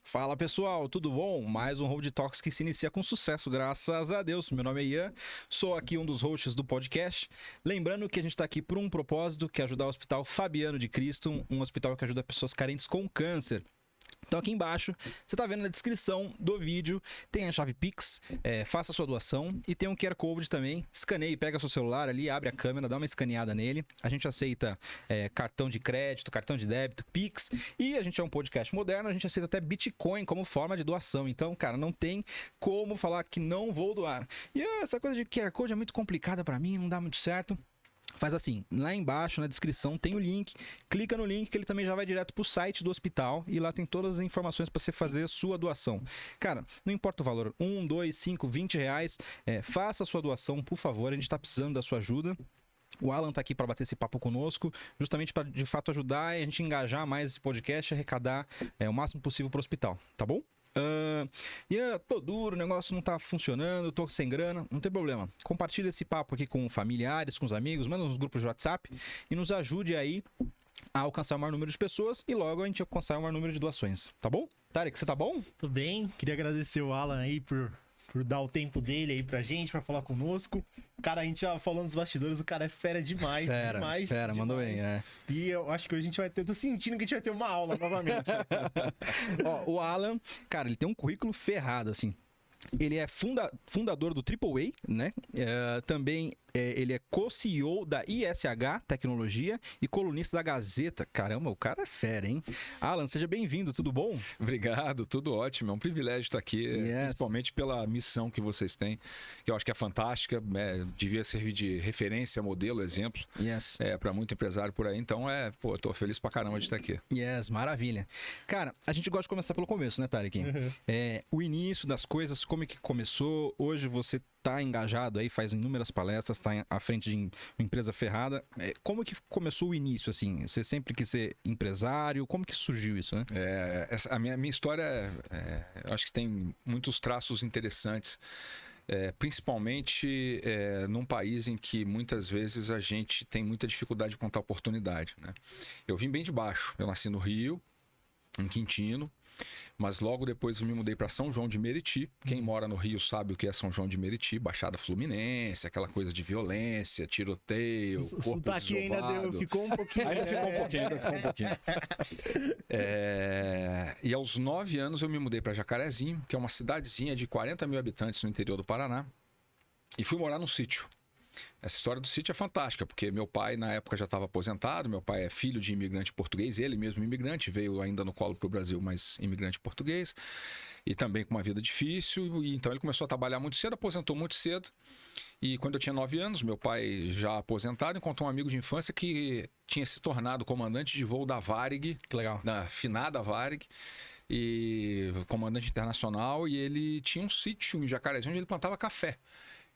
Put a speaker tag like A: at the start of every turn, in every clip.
A: Fala pessoal, tudo bom? Mais um Road Talks que se inicia com sucesso, graças a Deus. Meu nome é Ian, sou aqui um dos hosts do podcast. Lembrando que a gente está aqui por um propósito, que é ajudar o Hospital Fabiano de Cristo, um hospital que ajuda pessoas carentes com câncer. Então aqui embaixo, você está vendo na descrição do vídeo, tem a chave Pix, faça a sua doação e tem um QR Code também, escaneie, pega seu celular ali, abre a câmera, dá uma escaneada nele. A gente aceita cartão de crédito, cartão de débito, Pix e a gente é um podcast moderno, a gente aceita até Bitcoin como forma de doação. Então, cara, não tem como falar que não vou doar. E essa coisa de QR Code é muito complicada para mim, não dá muito certo. Faz assim, lá embaixo na descrição tem o link, clica no link que ele também já vai direto pro site do hospital e lá tem todas as informações para você fazer a sua doação. Cara, não importa o valor, 1, 2, 5, 20 reais, faça a sua doação, por favor, a gente tá precisando da sua ajuda. O Alan tá aqui para bater esse papo conosco, justamente para de fato ajudar e a gente engajar mais esse podcast e arrecadar o máximo possível pro hospital, tá bom? Tô duro, o negócio não tá funcionando, tô sem grana, não tem problema. Compartilha esse papo aqui com familiares, com os amigos, manda nos grupos de WhatsApp e nos ajude aí a alcançar o maior número de pessoas e logo a gente alcançar o maior número de doações, tá bom? Tarek, você tá bom?
B: Tudo bem, queria agradecer o Alan aí por dar o tempo dele aí pra gente, pra falar conosco. Cara, a gente já falou nos bastidores, o cara é fera demais. Demais.
A: Mandou bem,
B: E eu acho que hoje a gente vai ter, tô sentindo que a gente vai ter uma aula novamente.
A: Ó, o Alan, cara, ele tem um currículo ferrado, assim. Ele é fundador do AAA, né? Também ele é co-CEO da ISH Tecnologia e colunista da Gazeta. Caramba, o cara é fera, hein? Alan, seja bem-vindo, tudo bom?
C: Obrigado, tudo ótimo. É um privilégio estar aqui, principalmente pela missão que vocês têm, que eu acho que é fantástica, devia servir de referência, modelo, exemplo, para muito empresário por aí. Então, eu tô feliz pra caramba de estar aqui.
A: Maravilha. Cara, a gente gosta de começar pelo começo, né, Tarek? O início das coisas, como é que começou? Hoje você tá engajado aí, faz inúmeras palestras, tá à frente de uma empresa ferrada. Como que começou o início, assim? Você sempre quis ser empresário? Como que surgiu isso, né?
C: A minha história, eu acho que tem muitos traços interessantes. Principalmente num país em que muitas vezes a gente tem muita dificuldade de contar oportunidade, né? Eu vim bem de baixo. Eu nasci no Rio, em Quintino, mas logo depois eu me mudei para São João de Meriti. Quem mora no Rio sabe o que é São João de Meriti, Baixada Fluminense, aquela coisa de violência, tiroteio, corpo desovado.
B: Ficou um pouquinho.
C: Ainda ficou um pouquinho. E aos 9 anos eu me mudei para Jacarezinho, que é uma cidadezinha de 40 mil habitantes no interior do Paraná, e fui morar num sítio. Essa história do sítio é fantástica, porque meu pai na época já estava aposentado, meu pai é filho de imigrante português, ele mesmo imigrante, veio ainda no colo para o Brasil, mas imigrante português, e também com uma vida difícil, e então ele começou a trabalhar muito cedo, aposentou muito cedo, e quando eu tinha 9 anos, meu pai já aposentado, encontrou um amigo de infância que tinha se tornado comandante de voo da Varig,
A: que legal,
C: da finada Varig, e comandante internacional, e ele tinha um sítio em Jacarezinho onde ele plantava café.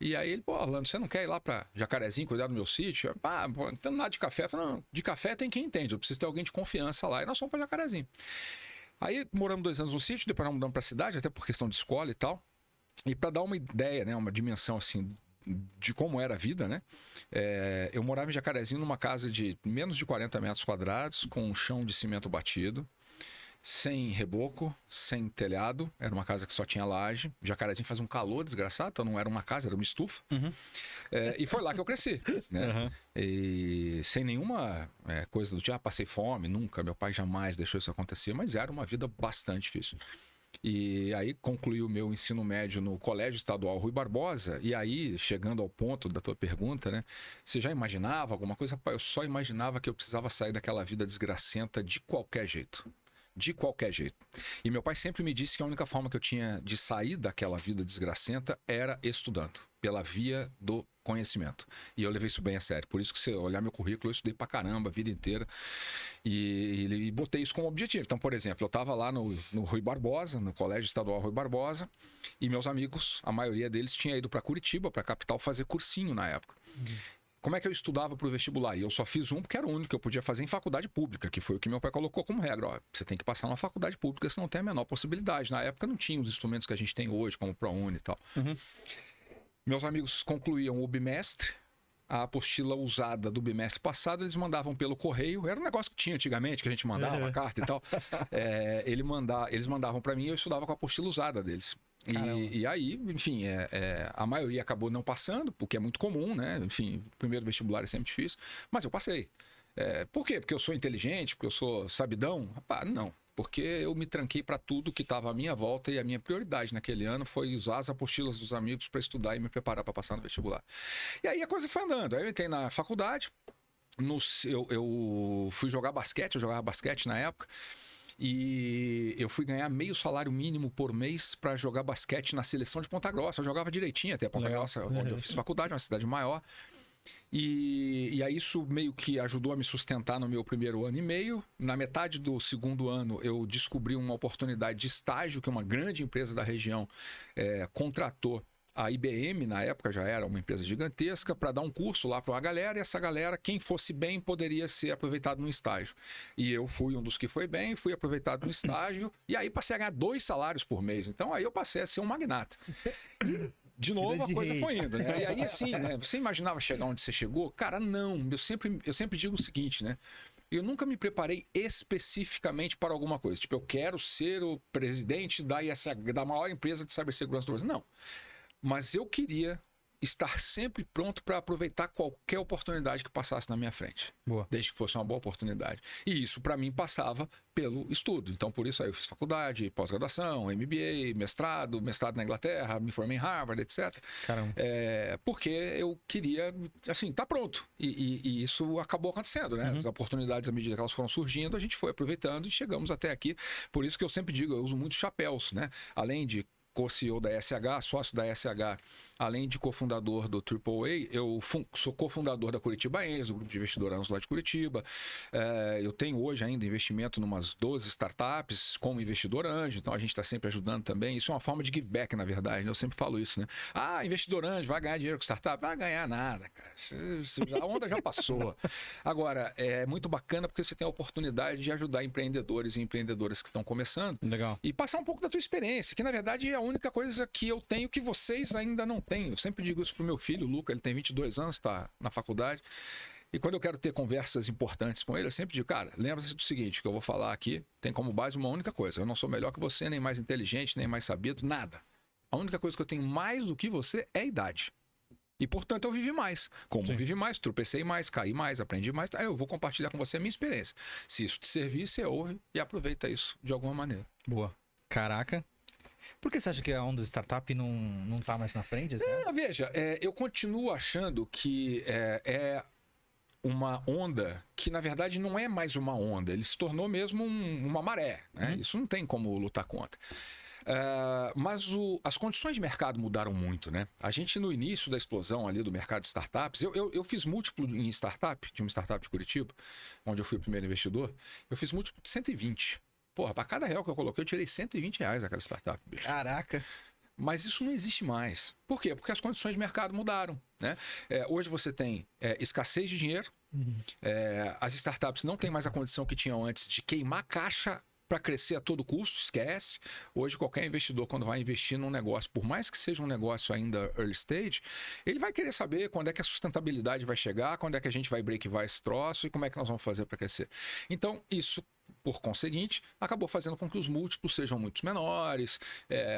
C: E aí ele, Orlando, você não quer ir lá pra Jacarezinho cuidar do meu sítio? Não tem nada de café. Eu falei, não, de café tem quem entende, eu preciso ter alguém de confiança lá. E nós fomos pra Jacarezinho. Aí moramos 2 anos no sítio, depois nós mudamos pra cidade, até por questão de escola e tal. E para dar uma ideia, né, uma dimensão assim de como era a vida, né? Eu morava em Jacarezinho numa casa de menos de 40 metros quadrados, com um chão de cimento batido, sem reboco, sem telhado, era uma casa que só tinha laje. Jacarezinho faz um calor desgraçado, então não era uma casa, era uma estufa. E foi lá que eu cresci, né? E sem nenhuma coisa do tipo, passei fome, nunca, meu pai jamais deixou isso acontecer, mas era uma vida bastante difícil. E aí concluí o meu ensino médio no Colégio Estadual Rui Barbosa, e aí, chegando ao ponto da tua pergunta, né? Você já imaginava alguma coisa? Rapaz, eu só imaginava que eu precisava sair daquela vida desgracenta de qualquer jeito. De qualquer jeito. E meu pai sempre me disse que a única forma que eu tinha de sair daquela vida desgracenta era estudando, pela via do conhecimento. E eu levei isso bem a sério. Por isso que se olhar meu currículo, eu estudei pra caramba a vida inteira e botei isso como objetivo. Então, por exemplo, eu estava lá no Rui Barbosa, no Colégio Estadual Rui Barbosa, e meus amigos, a maioria deles tinha ido para Curitiba, para a capital, fazer cursinho na época. Como é que eu estudava para o vestibular? E eu só fiz um porque era o único que eu podia fazer em faculdade pública, que foi o que meu pai colocou como regra. Ó, você tem que passar numa faculdade pública, senão tem a menor possibilidade. Na época não tinha os instrumentos que a gente tem hoje, como o ProUni e tal. Meus amigos concluíam o bimestre, a apostila usada do bimestre passado, eles mandavam pelo correio. Era um negócio que tinha antigamente, que a gente mandava a carta e tal. Eles mandavam para mim e eu estudava com a apostila usada deles. E aí, enfim, a maioria acabou não passando, porque é muito comum, né? Enfim, o primeiro vestibular é sempre difícil, mas eu passei. Por quê? Porque eu sou inteligente, porque eu sou sabidão? Rapaz, não. Porque eu me tranquei para tudo que estava à minha volta e a minha prioridade naquele ano foi usar as apostilas dos amigos para estudar e me preparar para passar no vestibular. E aí a coisa foi andando. Aí eu entrei na faculdade, eu fui jogar basquete, eu jogava basquete na época, e eu fui ganhar meio salário mínimo por mês para jogar basquete na seleção de Ponta Grossa. Eu jogava direitinho até Ponta Grossa, onde eu fiz faculdade, uma cidade maior. E aí isso meio que ajudou a me sustentar no meu primeiro ano e meio. Na metade do segundo ano, eu descobri uma oportunidade de estágio que uma grande empresa da região contratou. A IBM, na época, já era uma empresa gigantesca, para dar um curso lá para uma galera, e essa galera, quem fosse bem, poderia ser aproveitado no estágio. E eu fui um dos que foi bem, fui aproveitado no estágio, e aí passei a ganhar 2 salários por mês. Então aí eu passei a ser um magnata. De novo, a coisa foi indo, né? E aí, assim, né? Você imaginava chegar onde você chegou? Cara, não. Eu sempre digo o seguinte, né? Eu nunca me preparei especificamente para alguma coisa. Tipo, eu quero ser o presidente da maior empresa de cibersegurança do Brasil. Não. Mas eu queria estar sempre pronto para aproveitar qualquer oportunidade que passasse na minha frente.
A: Boa.
C: Desde que fosse uma boa oportunidade. E isso, para mim, passava pelo estudo. Então, por isso aí eu fiz faculdade, pós-graduação, MBA, mestrado na Inglaterra, me formei em Harvard, etc.
A: Caramba.
C: Porque eu queria, assim, tá pronto. E isso acabou acontecendo, né? As oportunidades, à medida que elas foram surgindo, a gente foi aproveitando e chegamos até aqui. Por isso que eu sempre digo, eu uso muitos chapéus, né? Além de co-CEO da SH, sócio da SH, além de cofundador do AAA, eu sou cofundador da Curitiba Angels, o grupo de investidores lá de Curitiba. Eu tenho hoje ainda investimento em umas 12 startups como investidor anjo, então a gente está sempre ajudando também. Isso é uma forma de give back, na verdade, né? Eu sempre falo isso, né? Investidor anjo, vai ganhar dinheiro com startup? Vai ganhar nada, cara. A onda já passou. Agora, é muito bacana porque você tem a oportunidade de ajudar empreendedores e empreendedoras que estão começando.
A: Legal.
C: E passar um pouco da tua experiência, que na verdade é a única coisa que eu tenho que vocês ainda não têm. Eu sempre digo isso pro meu filho, o Luca, ele tem 22 anos, está na faculdade. E quando eu quero ter conversas importantes com ele, eu sempre digo, cara, lembra-se do seguinte, que eu vou falar aqui, tem como base uma única coisa. Eu não sou melhor que você, nem mais inteligente, nem mais sabido, nada. A única coisa que eu tenho mais do que você é a idade. E, portanto, eu vivi mais. Como vivi mais, tropecei mais, caí mais, aprendi mais. Aí eu vou compartilhar com você a minha experiência. Se isso te servir, você ouve e aproveita isso de alguma maneira.
A: Boa. Caraca. Por que você acha que a onda de startup não tá mais na frente? Assim?
C: Veja, eu continuo achando que é uma onda que, na verdade, não é mais uma onda. Ele se tornou mesmo uma maré, né? Isso não tem como lutar contra. Mas as condições de mercado mudaram muito, né? A gente, no início da explosão ali do mercado de startups, eu fiz múltiplo em startup, de uma startup de Curitiba, onde eu fui o primeiro investidor, eu fiz múltiplo de 120. Porra, para cada real que eu coloquei, eu tirei R$120 daquela startup, bicho.
A: Caraca.
C: Mas isso não existe mais. Por quê? Porque as condições de mercado mudaram, né? Hoje você tem escassez de dinheiro, as startups não têm mais a condição que tinham antes de queimar caixa para crescer a todo custo, esquece. Hoje qualquer investidor, quando vai investir num negócio, por mais que seja um negócio ainda early stage, ele vai querer saber quando é que a sustentabilidade vai chegar, quando é que a gente vai breakivar esse troço e como é que nós vamos fazer para crescer. Então, isso, por conseguinte, acabou fazendo com que os múltiplos sejam muito menores,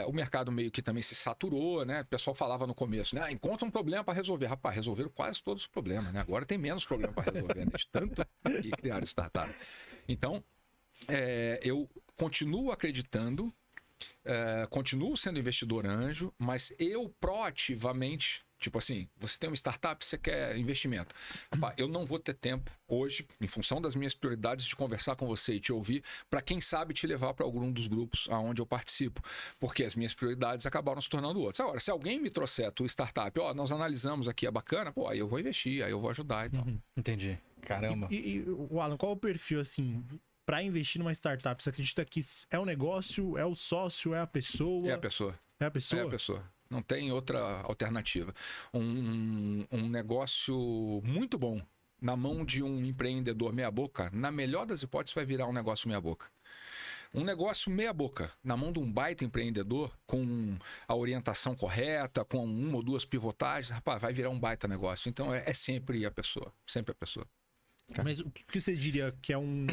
C: o mercado meio que também se saturou, né? O pessoal falava no começo, né? Encontra um problema para resolver. Rapaz, resolveram quase todos os problemas, né? Agora tem menos problema para resolver, né? De tanto que criar startup. Então, eu continuo acreditando, continuo sendo investidor anjo, mas eu proativamente, tipo assim, você tem uma startup, você quer investimento. Rapaz, eu não vou ter tempo hoje, em função das minhas prioridades, de conversar com você e te ouvir, para quem sabe te levar para algum dos grupos aonde eu participo, porque as minhas prioridades acabaram se tornando outras. Agora, se alguém me trouxer a tua startup, nós analisamos aqui, é bacana, aí eu vou investir, aí eu vou ajudar e tal.
A: Entendi. Caramba.
B: E Alan, qual é o perfil, assim, para investir numa startup? Você acredita que é o negócio, é o sócio, é a pessoa?
C: É a pessoa.
B: É a pessoa?
C: É a pessoa. Não tem outra alternativa. Um negócio muito bom na mão de um empreendedor meia-boca, na melhor das hipóteses, vai virar um negócio meia-boca. Um negócio meia boca, na mão de um baita empreendedor, com a orientação correta, com uma ou duas pivotagens, rapaz, vai virar um baita negócio. Então é sempre a pessoa, sempre a pessoa.
B: Mas o que você diria que é um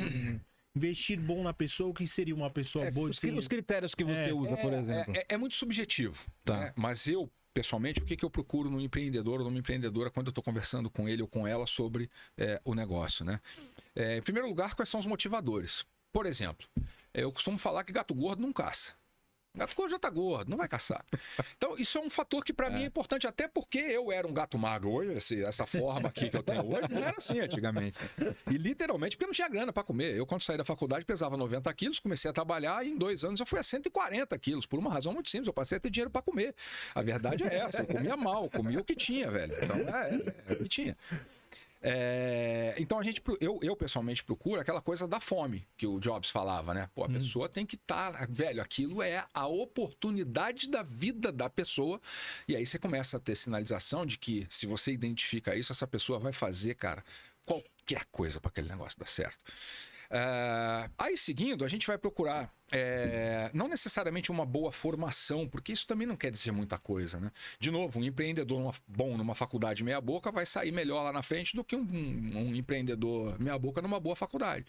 B: investir bom na pessoa? O que seria uma pessoa boa?
A: Os critérios que você usa, por exemplo.
C: É muito subjetivo,
A: Tá.
C: né? Mas eu, pessoalmente, o que eu procuro num empreendedor ou numa empreendedora quando eu estou conversando com ele ou com ela sobre o negócio, né? Em primeiro lugar, quais são os motivadores? Por exemplo, eu costumo falar que gato gordo não caça. Gato gordo já tá gordo, não vai caçar. Então, isso é um fator que para mim é importante, até porque eu era um gato magro hoje, essa forma aqui que eu tenho hoje, não era assim antigamente. E literalmente porque eu não tinha grana para comer. Eu, quando saí da faculdade, pesava 90 quilos, comecei a trabalhar e em 2 anos eu fui a 140 quilos, por uma razão muito simples, eu passei a ter dinheiro para comer. A verdade é essa, eu comia mal, comia o que tinha, velho. Então, é o que tinha. Então eu pessoalmente procuro aquela coisa da fome que o Jobs falava, né? Pô, a pessoa tem que estar, velho, aquilo é a oportunidade da vida da pessoa, e aí você começa a ter sinalização de que se você identifica isso, essa pessoa vai fazer, cara, qualquer coisa para aquele negócio dar certo. Aí seguindo, a gente vai procurar não necessariamente uma boa formação, porque isso também não quer dizer muita coisa, né? De novo, um empreendedor bom numa faculdade meia boca vai sair melhor lá na frente do que um empreendedor meia boca numa boa faculdade.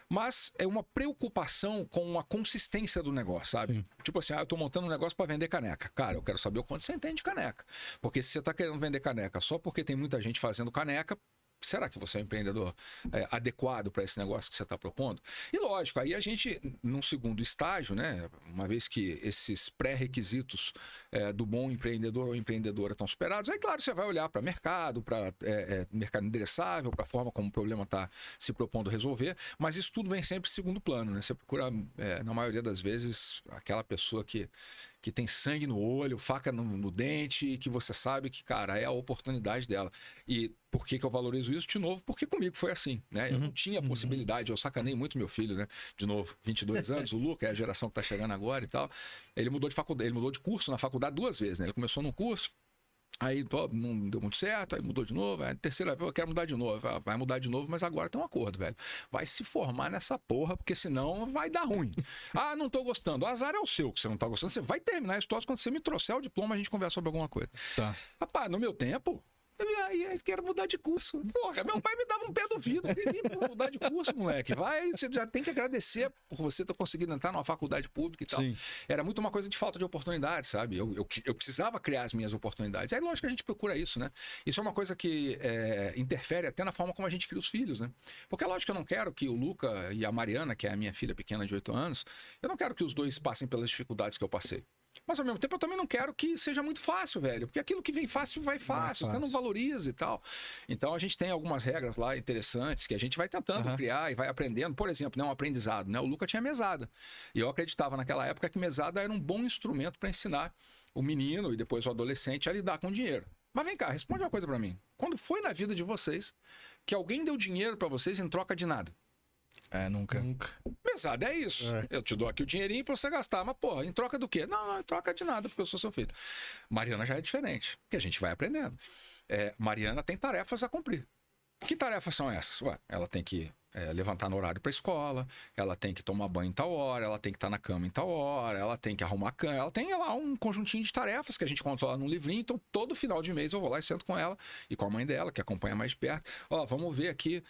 C: Mas é uma preocupação com a consistência do negócio, sabe? Sim. Tipo assim, eu tô montando um negócio para vender caneca. Cara, eu quero saber o quanto você entende de caneca. Porque se você tá querendo vender caneca só porque tem muita gente fazendo caneca, será que você é um empreendedor adequado para esse negócio que você está propondo? E lógico, aí a gente, num segundo estágio, né, uma vez que esses pré-requisitos do bom empreendedor ou empreendedora estão superados, aí claro, você vai olhar para mercado, para mercado endereçável, para a forma como o problema está se propondo resolver, mas isso tudo vem sempre em segundo plano, né? Você procura, na maioria das vezes, aquela pessoa que tem sangue no olho, faca no dente, e que você sabe que, cara, é a oportunidade dela. E por que eu valorizo isso? De novo, porque comigo foi assim, né? Eu não tinha possibilidade, eu sacanei muito meu filho, né? De novo, 22 anos, o Luca, é a geração que tá chegando agora e tal. Ele mudou de faculdade, ele mudou de curso na faculdade 2 vezes, né? Ele começou num curso, aí não deu muito certo, aí mudou de novo, aí terceira vez eu quero mudar de novo, vai mudar de novo, mas agora tem um acordo, velho. Vai se formar nessa porra, porque senão vai dar ruim. Ah, não tô gostando. O azar é o seu, que você não tá gostando. Você vai terminar a história quando você me trouxer o diploma, a gente conversa sobre alguma coisa. Tá. Rapaz, no meu tempo, eu quero mudar de curso. Porra, meu pai me dava um pé do vidro. Mudar de curso, moleque. Você já tem que agradecer por você ter conseguido entrar numa faculdade pública e tal. Sim. Era muito uma coisa de falta de oportunidade, sabe? Eu precisava criar as minhas oportunidades. Aí, lógico que a gente procura isso, né? Isso é uma coisa que interfere até na forma como a gente cria os filhos, né? Porque, lógico que eu não quero que o Luca e a Mariana, que é a minha filha pequena de 8 anos, eu não quero que os dois passem pelas dificuldades que eu passei. Mas ao mesmo tempo eu também não quero que seja muito fácil, velho. Porque aquilo que vem fácil, vai fácil. Você não valoriza e tal. Então a gente tem algumas regras lá interessantes que a gente vai tentando criar e vai aprendendo. Por exemplo, né, um aprendizado, né? O Luca tinha mesada. E eu acreditava naquela época que mesada era um bom instrumento para ensinar o menino e depois o adolescente a lidar com dinheiro. Mas vem cá, responde uma coisa para mim. Quando foi na vida de vocês que alguém deu dinheiro para vocês em troca de nada?
A: Nunca.
C: Mesada é isso. Eu te dou aqui o dinheirinho pra você gastar. Mas, pô, em troca do quê? Não, em troca de nada, porque eu sou seu filho. Mariana já é diferente, porque a gente vai aprendendo. Mariana tem tarefas a cumprir. Que tarefas são essas? Ela tem que levantar no horário para escola, ela tem que tomar banho em tal hora, ela tem que estar na cama em tal hora, ela tem que arrumar a cama, ela tem lá um conjuntinho de tarefas que a gente controla num livrinho. Então todo final de mês eu vou lá e sento com ela e com a mãe dela, que acompanha mais de perto. Vamos ver aqui,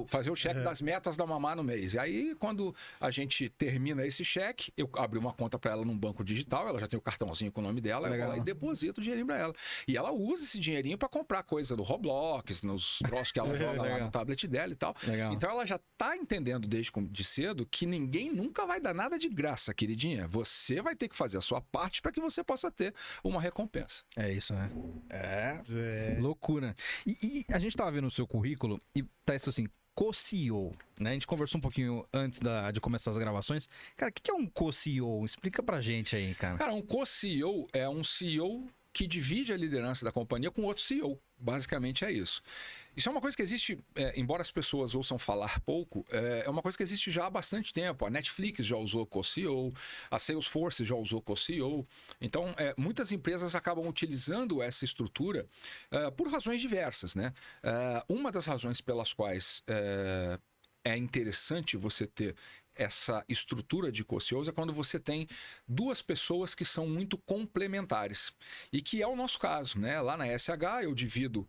C: fazer o cheque das metas da mamá no mês. E aí quando a gente termina esse cheque, eu abro uma conta para ela num banco digital, ela já tem o cartãozinho com o nome dela, eu vou lá e deposito o dinheirinho para ela. E ela usa esse dinheirinho para comprar coisa do Roblox, nos troços que ela joga lá no tablet dela e tal. Legal. Então ela já tá entendendo desde cedo que ninguém nunca vai dar nada de graça, queridinha. Você vai ter que fazer a sua parte para que você possa ter uma recompensa.
A: É isso, né? Loucura. E a gente tava vendo o seu currículo e tá isso assim, co-CEO, né? A gente conversou um pouquinho antes de começar as gravações. Cara, o que é um co-CEO? Explica pra gente aí, cara.
C: Cara, um co-CEO é um CEO que divide a liderança da companhia com outro CEO. Basicamente é isso. Isso é uma coisa que existe, embora as pessoas ouçam falar pouco, é uma coisa que existe já há bastante tempo. A Netflix já usou co-CEO, a Salesforce já usou co-CEO. Então, muitas empresas acabam utilizando essa estrutura por razões diversas, né? Uma das razões pelas quais é interessante você ter essa estrutura de co-CEOs é quando você tem duas pessoas que são muito complementares. E que é o nosso caso, né? Lá na SH eu divido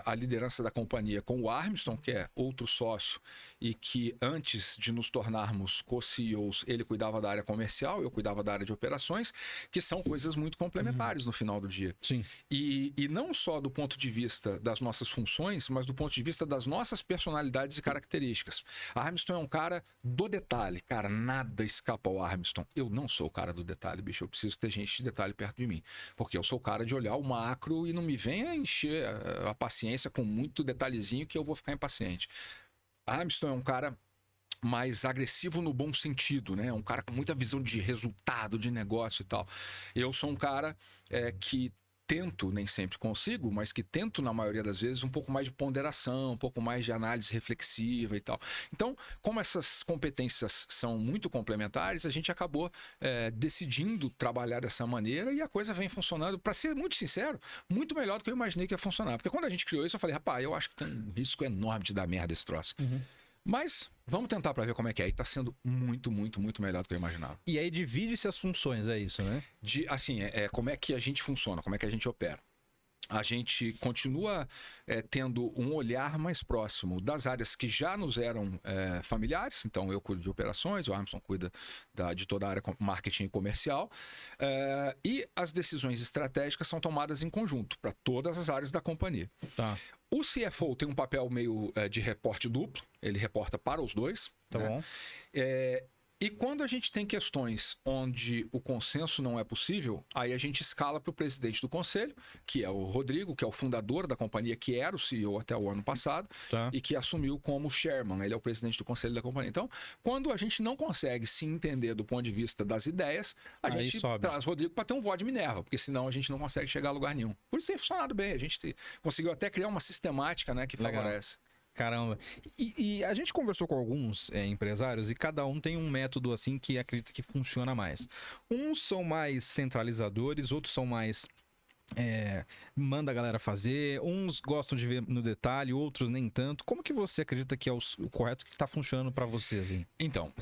C: a liderança da companhia com o Armstrong, que é outro sócio, e que antes de nos tornarmos co-CEOs, ele cuidava da área comercial, eu cuidava da área de operações, que são coisas muito complementares no final do dia.
A: Sim.
C: E não só do ponto de vista das nossas funções, mas do ponto de vista das nossas personalidades e características. Armstrong é um cara do detalhe. Cara, nada escapa ao Armstrong. Eu não sou o cara do detalhe, bicho. Eu preciso ter gente de detalhe perto de mim. Porque eu sou o cara de olhar o macro e não me venha encher a paciência com muito detalhezinho que eu vou ficar impaciente. Armstrong é um cara mais agressivo no bom sentido, né? Um cara com muita visão de resultado, de negócio e tal. Eu sou um cara que tento, nem sempre consigo, mas que tento, na maioria das vezes, um pouco mais de ponderação, um pouco mais de análise reflexiva e tal. Então, como essas competências são muito complementares, a gente acabou decidindo trabalhar dessa maneira e a coisa vem funcionando, para ser muito sincero, muito melhor do que eu imaginei que ia funcionar. Porque quando a gente criou isso, eu falei, rapaz, eu acho que tem um risco enorme de dar merda esse troço. Mas vamos tentar para ver como é que é. E tá sendo muito, muito, muito melhor do que eu imaginava.
A: E aí divide-se as funções, é isso, né?
C: Assim, como é que a gente funciona, como é que a gente opera. A gente continua tendo um olhar mais próximo das áreas que já nos eram familiares. Então, eu cuido de operações, o Armstrong cuida de toda a área marketing e comercial. E as decisões estratégicas são tomadas em conjunto para todas as áreas da companhia.
A: Tá.
C: O CFO tem um papel meio de reporte duplo, ele reporta para os dois.
A: Tá bom.
C: E quando a gente tem questões onde o consenso não é possível, aí a gente escala para o presidente do conselho, que é o Rodrigo, que é o fundador da companhia, que era o CEO até o ano passado, e que assumiu como chairman, ele é o presidente do conselho da companhia. Então, quando a gente não consegue se entender do ponto de vista das ideias, a gente traz o Rodrigo para ter um voto de Minerva, porque senão a gente não consegue chegar a lugar nenhum. Por isso tem funcionado bem, a gente conseguiu até criar uma sistemática, né, que favorece.
A: Caramba. E a gente conversou com alguns empresários e cada um tem um método assim que acredita que funciona mais. Uns são mais centralizadores, outros são mais manda a galera fazer, uns gostam de ver no detalhe, outros nem tanto. Como que você acredita que é o correto que está funcionando para você, assim?
C: Então,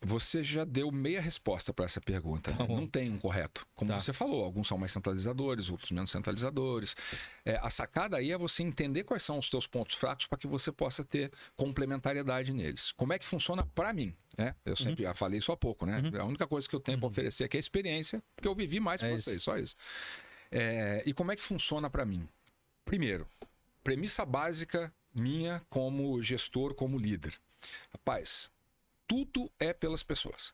C: você já deu meia resposta para essa pergunta. Tá, não tem um correto. Como você falou, alguns são mais centralizadores, outros menos centralizadores. A sacada aí é você entender quais são os teus pontos fracos para que você possa ter complementariedade neles. Como é que funciona para mim? Eu sempre já falei isso há pouco, né? A única coisa que eu tenho para oferecer aqui é a experiência, porque eu vivi mais que vocês, só isso. E como é que funciona para mim? Primeiro, premissa básica minha como gestor, como líder. Rapaz, tudo é pelas pessoas.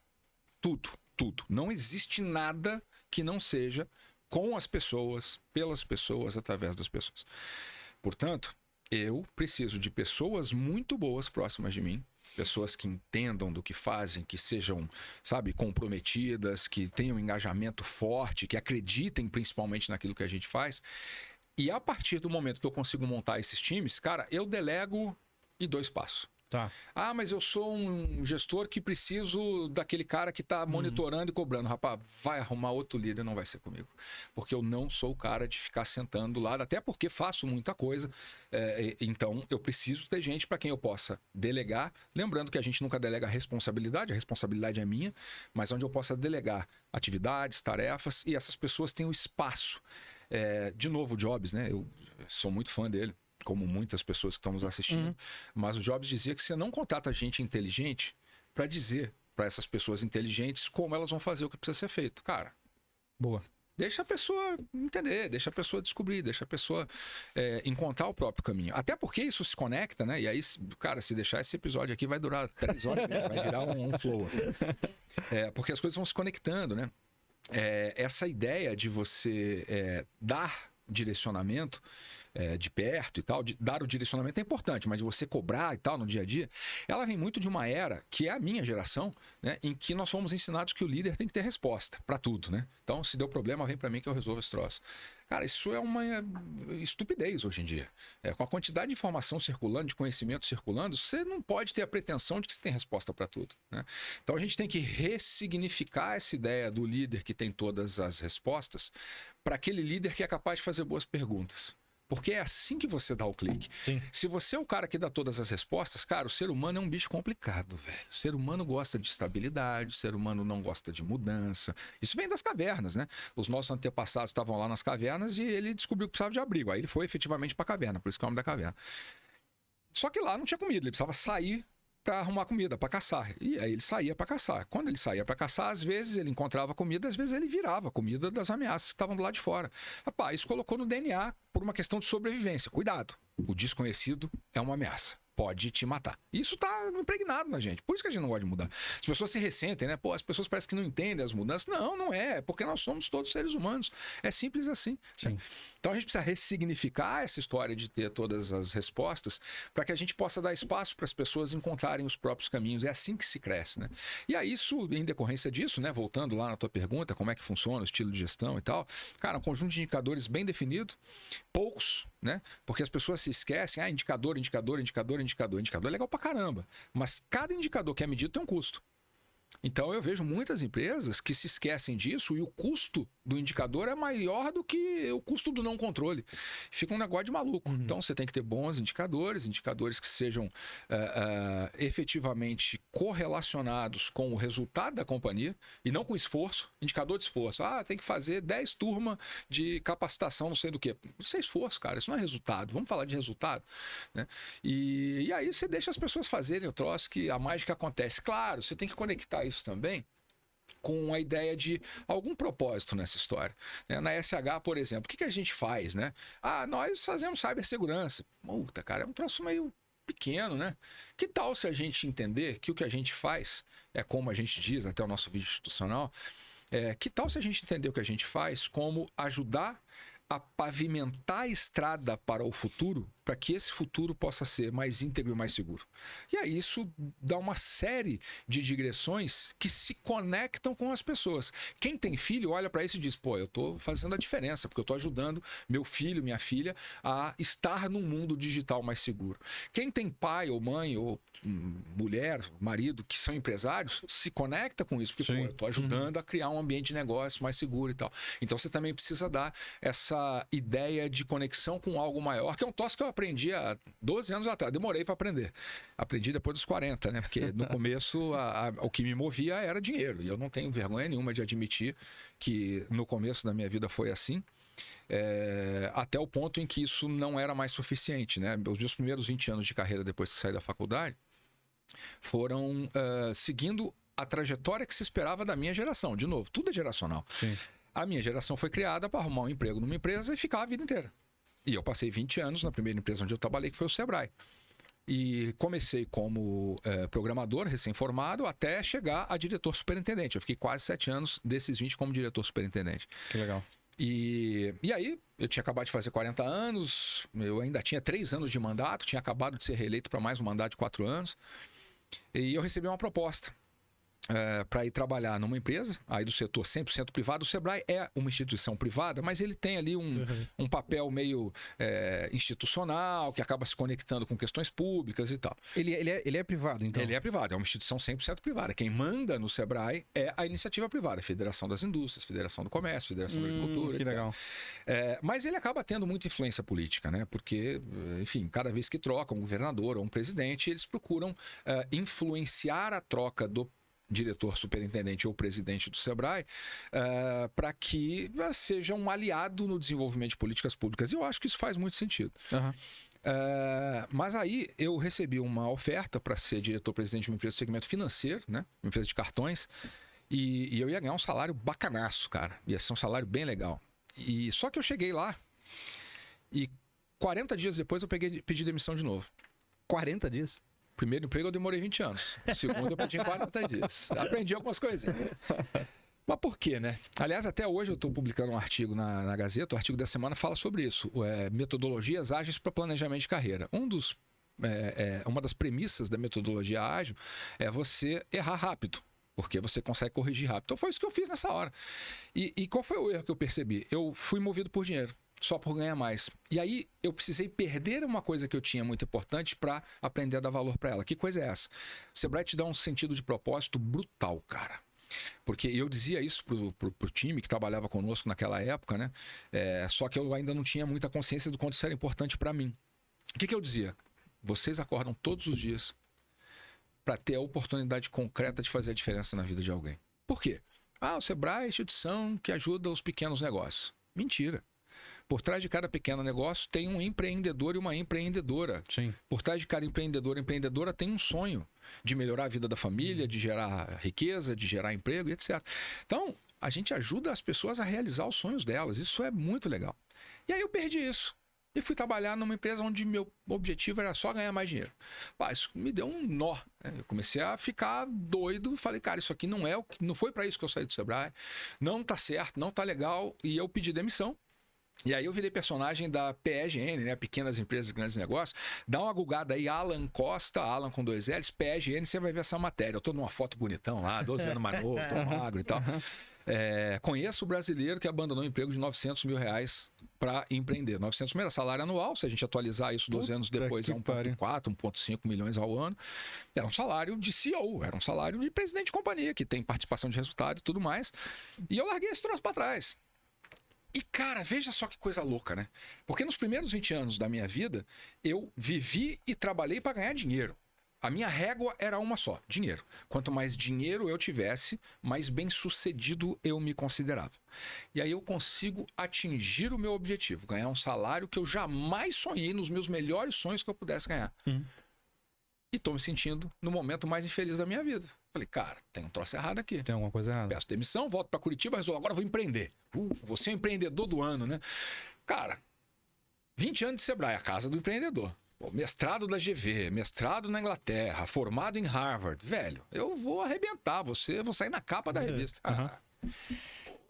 C: Tudo, tudo. Não existe nada que não seja com as pessoas, pelas pessoas, através das pessoas. Portanto, eu preciso de pessoas muito boas próximas de mim, pessoas que entendam do que fazem, que sejam, comprometidas, que tenham um engajamento forte, que acreditem principalmente naquilo que a gente faz. E a partir do momento que eu consigo montar esses times, cara, eu delego e dou espaço.
A: Tá.
C: Mas eu sou um gestor que preciso daquele cara que está monitorando e cobrando. Rapaz, vai arrumar outro líder, não vai ser comigo. Porque eu não sou o cara de ficar sentando lá, até porque faço muita coisa. Então, eu preciso ter gente para quem eu possa delegar. Lembrando que a gente nunca delega a responsabilidade é minha, mas onde eu possa delegar atividades, tarefas, e essas pessoas têm o espaço. De novo, o Jobs, né? Eu sou muito fã dele, como muitas pessoas que estão nos assistindo, mas o Jobs dizia que você não contrata gente inteligente para dizer para essas pessoas inteligentes como elas vão fazer o que precisa ser feito. Cara,
A: boa.
C: Deixa a pessoa entender, deixa a pessoa descobrir, deixa a pessoa encontrar o próprio caminho. Até porque isso se conecta, né? E aí, cara, se deixar esse episódio aqui vai durar 3 horas, vai virar um flow. Porque as coisas vão se conectando, né? Essa ideia de você dar direcionamento de perto e tal, de dar o direcionamento é importante, mas de você cobrar e tal no dia a dia, ela vem muito de uma era, que é a minha geração, né, em que nós fomos ensinados que o líder tem que ter resposta para tudo, né? Então, se deu problema, vem para mim que eu resolvo esse troço. Cara, isso é uma estupidez hoje em dia. Com a quantidade de informação circulando, de conhecimento circulando, você não pode ter a pretensão de que você tem resposta para tudo, né? Então, a gente tem que ressignificar essa ideia do líder que tem todas as respostas para aquele líder que é capaz de fazer boas perguntas. Porque é assim que você dá o clique.
B: Sim.
C: Se você é o cara que dá todas as respostas, cara, o ser humano é um bicho complicado, velho. O ser humano gosta de estabilidade, o ser humano não gosta de mudança. Isso vem das cavernas, né? Os nossos antepassados estavam lá nas cavernas e ele descobriu que precisava de abrigo. Aí ele foi efetivamente para a caverna, por isso que é o nome da caverna. Só que lá não tinha comida, ele precisava sair para arrumar comida, para caçar. E aí ele saía para caçar. Quando ele saía para caçar, às vezes ele encontrava comida, às vezes ele virava comida das ameaças que estavam do lado de fora. Rapaz, isso colocou no DNA por uma questão de sobrevivência. Cuidado, o desconhecido é uma ameaça. Pode te matar. Isso tá impregnado na gente. Por isso que a gente não gosta de mudar. As pessoas se ressentem, né? Pô, as pessoas parecem que não entendem as mudanças. Não, não é. É porque nós somos todos seres humanos. É simples assim. Né? Então a gente precisa ressignificar essa história de ter todas as respostas para que a gente possa dar espaço para as pessoas encontrarem os próprios caminhos. É assim que se cresce, né? E aí isso, em decorrência disso, né? Voltando lá na tua pergunta, como é que funciona o estilo de gestão e tal. Cara, um conjunto de indicadores bem definido, poucos, né? Porque as pessoas se esquecem, indicador. Indicador é legal pra caramba. Mas cada indicador que é medido tem um custo. Então eu vejo muitas empresas que se esquecem disso e o custo do indicador é maior do que o custo do não controle. Fica um negócio de maluco. Então você tem que ter bons indicadores que sejam efetivamente correlacionados com o resultado da companhia e não com esforço. Indicador de esforço. Tem que fazer 10 turmas de capacitação, não sei do que. Isso é esforço, cara. Isso não é resultado. Vamos falar de resultado. Né? E aí você deixa as pessoas fazerem o troço que a mágica acontece. Claro, você tem que conectar isso também com a ideia de algum propósito nessa história. Na SH, por exemplo, o que a gente faz, né? Nós fazemos cibersegurança. Puta, cara, é um troço meio pequeno, né? Que tal se a gente entender que o que a gente faz, é como a gente diz, até o nosso vídeo institucional, que tal se a gente entender o que a gente faz como ajudar a pavimentar a estrada para o futuro, para que esse futuro possa ser mais íntegro e mais seguro. E aí isso dá uma série de digressões que se conectam com as pessoas. Quem tem filho olha para isso e diz, pô, eu estou fazendo a diferença, porque eu estou ajudando meu filho, minha filha a estar num mundo digital mais seguro. Quem tem pai ou mãe ou mulher, marido, que são empresários, se conecta com isso, porque pô, eu estou ajudando a criar um ambiente de negócio mais seguro e tal. Então você também precisa dar essa ideia de conexão com algo maior, que é um troço que eu aprendi há 12 anos atrás. Demorei para aprender. Aprendi depois dos 40, né? Porque no começo o que me movia era dinheiro. E eu não tenho vergonha nenhuma de admitir que no começo da minha vida foi assim. Até o ponto em que isso não era mais suficiente, né? Os meus primeiros 20 anos de carreira depois que saí da faculdade foram seguindo a trajetória que se esperava da minha geração. De novo, tudo é geracional.
A: Sim.
C: A minha geração foi criada para arrumar um emprego numa empresa e ficar a vida inteira. E eu passei 20 anos na primeira empresa onde eu trabalhei, que foi o Sebrae. E comecei como programador, recém-formado, até chegar a diretor superintendente. Eu fiquei quase 7 anos desses 20 como diretor superintendente.
A: Que legal.
C: E aí, eu tinha acabado de fazer 40 anos, eu ainda tinha 3 anos de mandato, tinha acabado de ser reeleito para mais um mandato de 4 anos. E eu recebi uma proposta para ir trabalhar numa empresa, aí do setor 100% privado. O Sebrae é uma instituição privada, mas ele tem ali um papel meio institucional, que acaba se conectando com questões públicas e tal.
A: Ele é privado, então?
C: Ele é privado, é uma instituição 100% privada. Quem manda no Sebrae é a iniciativa privada, Federação das Indústrias, Federação do Comércio, Federação da Agricultura,
A: que
C: etc.
A: legal.
C: Mas ele acaba tendo muita influência política, né? Porque, enfim, cada vez que troca um governador ou um presidente, eles procuram influenciar a troca do diretor superintendente ou presidente do Sebrae para que seja um aliado no desenvolvimento de políticas públicas. E eu acho que isso faz muito sentido. Mas aí eu recebi uma oferta para ser diretor-presidente de uma empresa de segmento financeiro, né? Uma empresa de cartões, e eu ia ganhar um salário bacanaço, cara. Ia ser um salário bem legal. Só que eu cheguei lá e 40 dias depois eu pedi demissão de novo.
A: 40 dias?
C: Primeiro emprego eu demorei 20 anos. Segundo eu pedi em 40 dias. Aprendi algumas coisinhas. Mas por quê, né? Aliás, até hoje eu estou publicando um artigo na Gazeta. O artigo da semana fala sobre isso. Metodologias ágeis para planejamento de carreira. Uma das premissas da metodologia ágil é você errar rápido, porque você consegue corrigir rápido. Então foi isso que eu fiz nessa hora. E qual foi o erro que eu percebi? Eu fui movido por dinheiro, só por ganhar mais. E aí eu precisei perder uma coisa que eu tinha muito importante para aprender a dar valor para ela. Que coisa é essa? O Sebrae te dá um sentido de propósito brutal, cara. Porque eu dizia isso pro time que trabalhava conosco naquela época, né? Só que eu ainda não tinha muita consciência do quanto isso era importante para mim. O que eu dizia? Vocês acordam todos os dias para ter a oportunidade concreta de fazer a diferença na vida de alguém. Por quê? O Sebrae é a instituição que ajuda os pequenos negócios. Mentira. Por trás de cada pequeno negócio tem um empreendedor e uma empreendedora.
A: Sim.
C: Por trás de cada empreendedor e empreendedora tem um sonho de melhorar a vida da família, de gerar riqueza, de gerar emprego e etc. Então, a gente ajuda as pessoas a realizar os sonhos delas. Isso é muito legal. E aí eu perdi isso. E fui trabalhar numa empresa onde meu objetivo era só ganhar mais dinheiro. Isso me deu um nó. Né? Eu comecei a ficar doido. Falei, cara, isso aqui não foi para isso que eu saí do Sebrae. Não tá certo, não tá legal. E eu pedi demissão. E aí eu virei personagem da PEGN, né? Pequenas Empresas e Grandes Negócios. Dá uma googada aí, Alan Costa, Alan com 2 L's, PEGN, você vai ver essa matéria. Eu tô numa foto bonitão lá, 12 anos mais novo, tô magro e tal. Conheço o brasileiro que abandonou um emprego de R$900 mil para empreender. 900 mil era salário anual, se a gente atualizar isso 12 anos depois, é 1,4, 1,5 milhões ao ano. Era um salário de CEO, era um salário de presidente de companhia, que tem participação de resultado e tudo mais. E eu larguei esse troço para trás. E, cara, veja só que coisa louca, né? Porque nos primeiros 20 anos da minha vida, eu vivi e trabalhei para ganhar dinheiro. A minha régua era uma só, dinheiro. Quanto mais dinheiro eu tivesse, mais bem-sucedido eu me considerava. E aí eu consigo atingir o meu objetivo, ganhar um salário que eu jamais sonhei nos meus melhores sonhos que eu pudesse ganhar. E estou me sentindo no momento mais infeliz da minha vida. Falei, cara, tem um troço errado aqui.
A: Tem alguma coisa errada.
C: Peço demissão, volto para Curitiba, resolvo, agora eu vou empreender. Vou ser o empreendedor do ano, né? Cara, 20 anos de Sebrae, a casa do empreendedor. Mestrado da GV, mestrado na Inglaterra, formado em Harvard. Velho, eu vou arrebentar você, vou sair na capa da revista.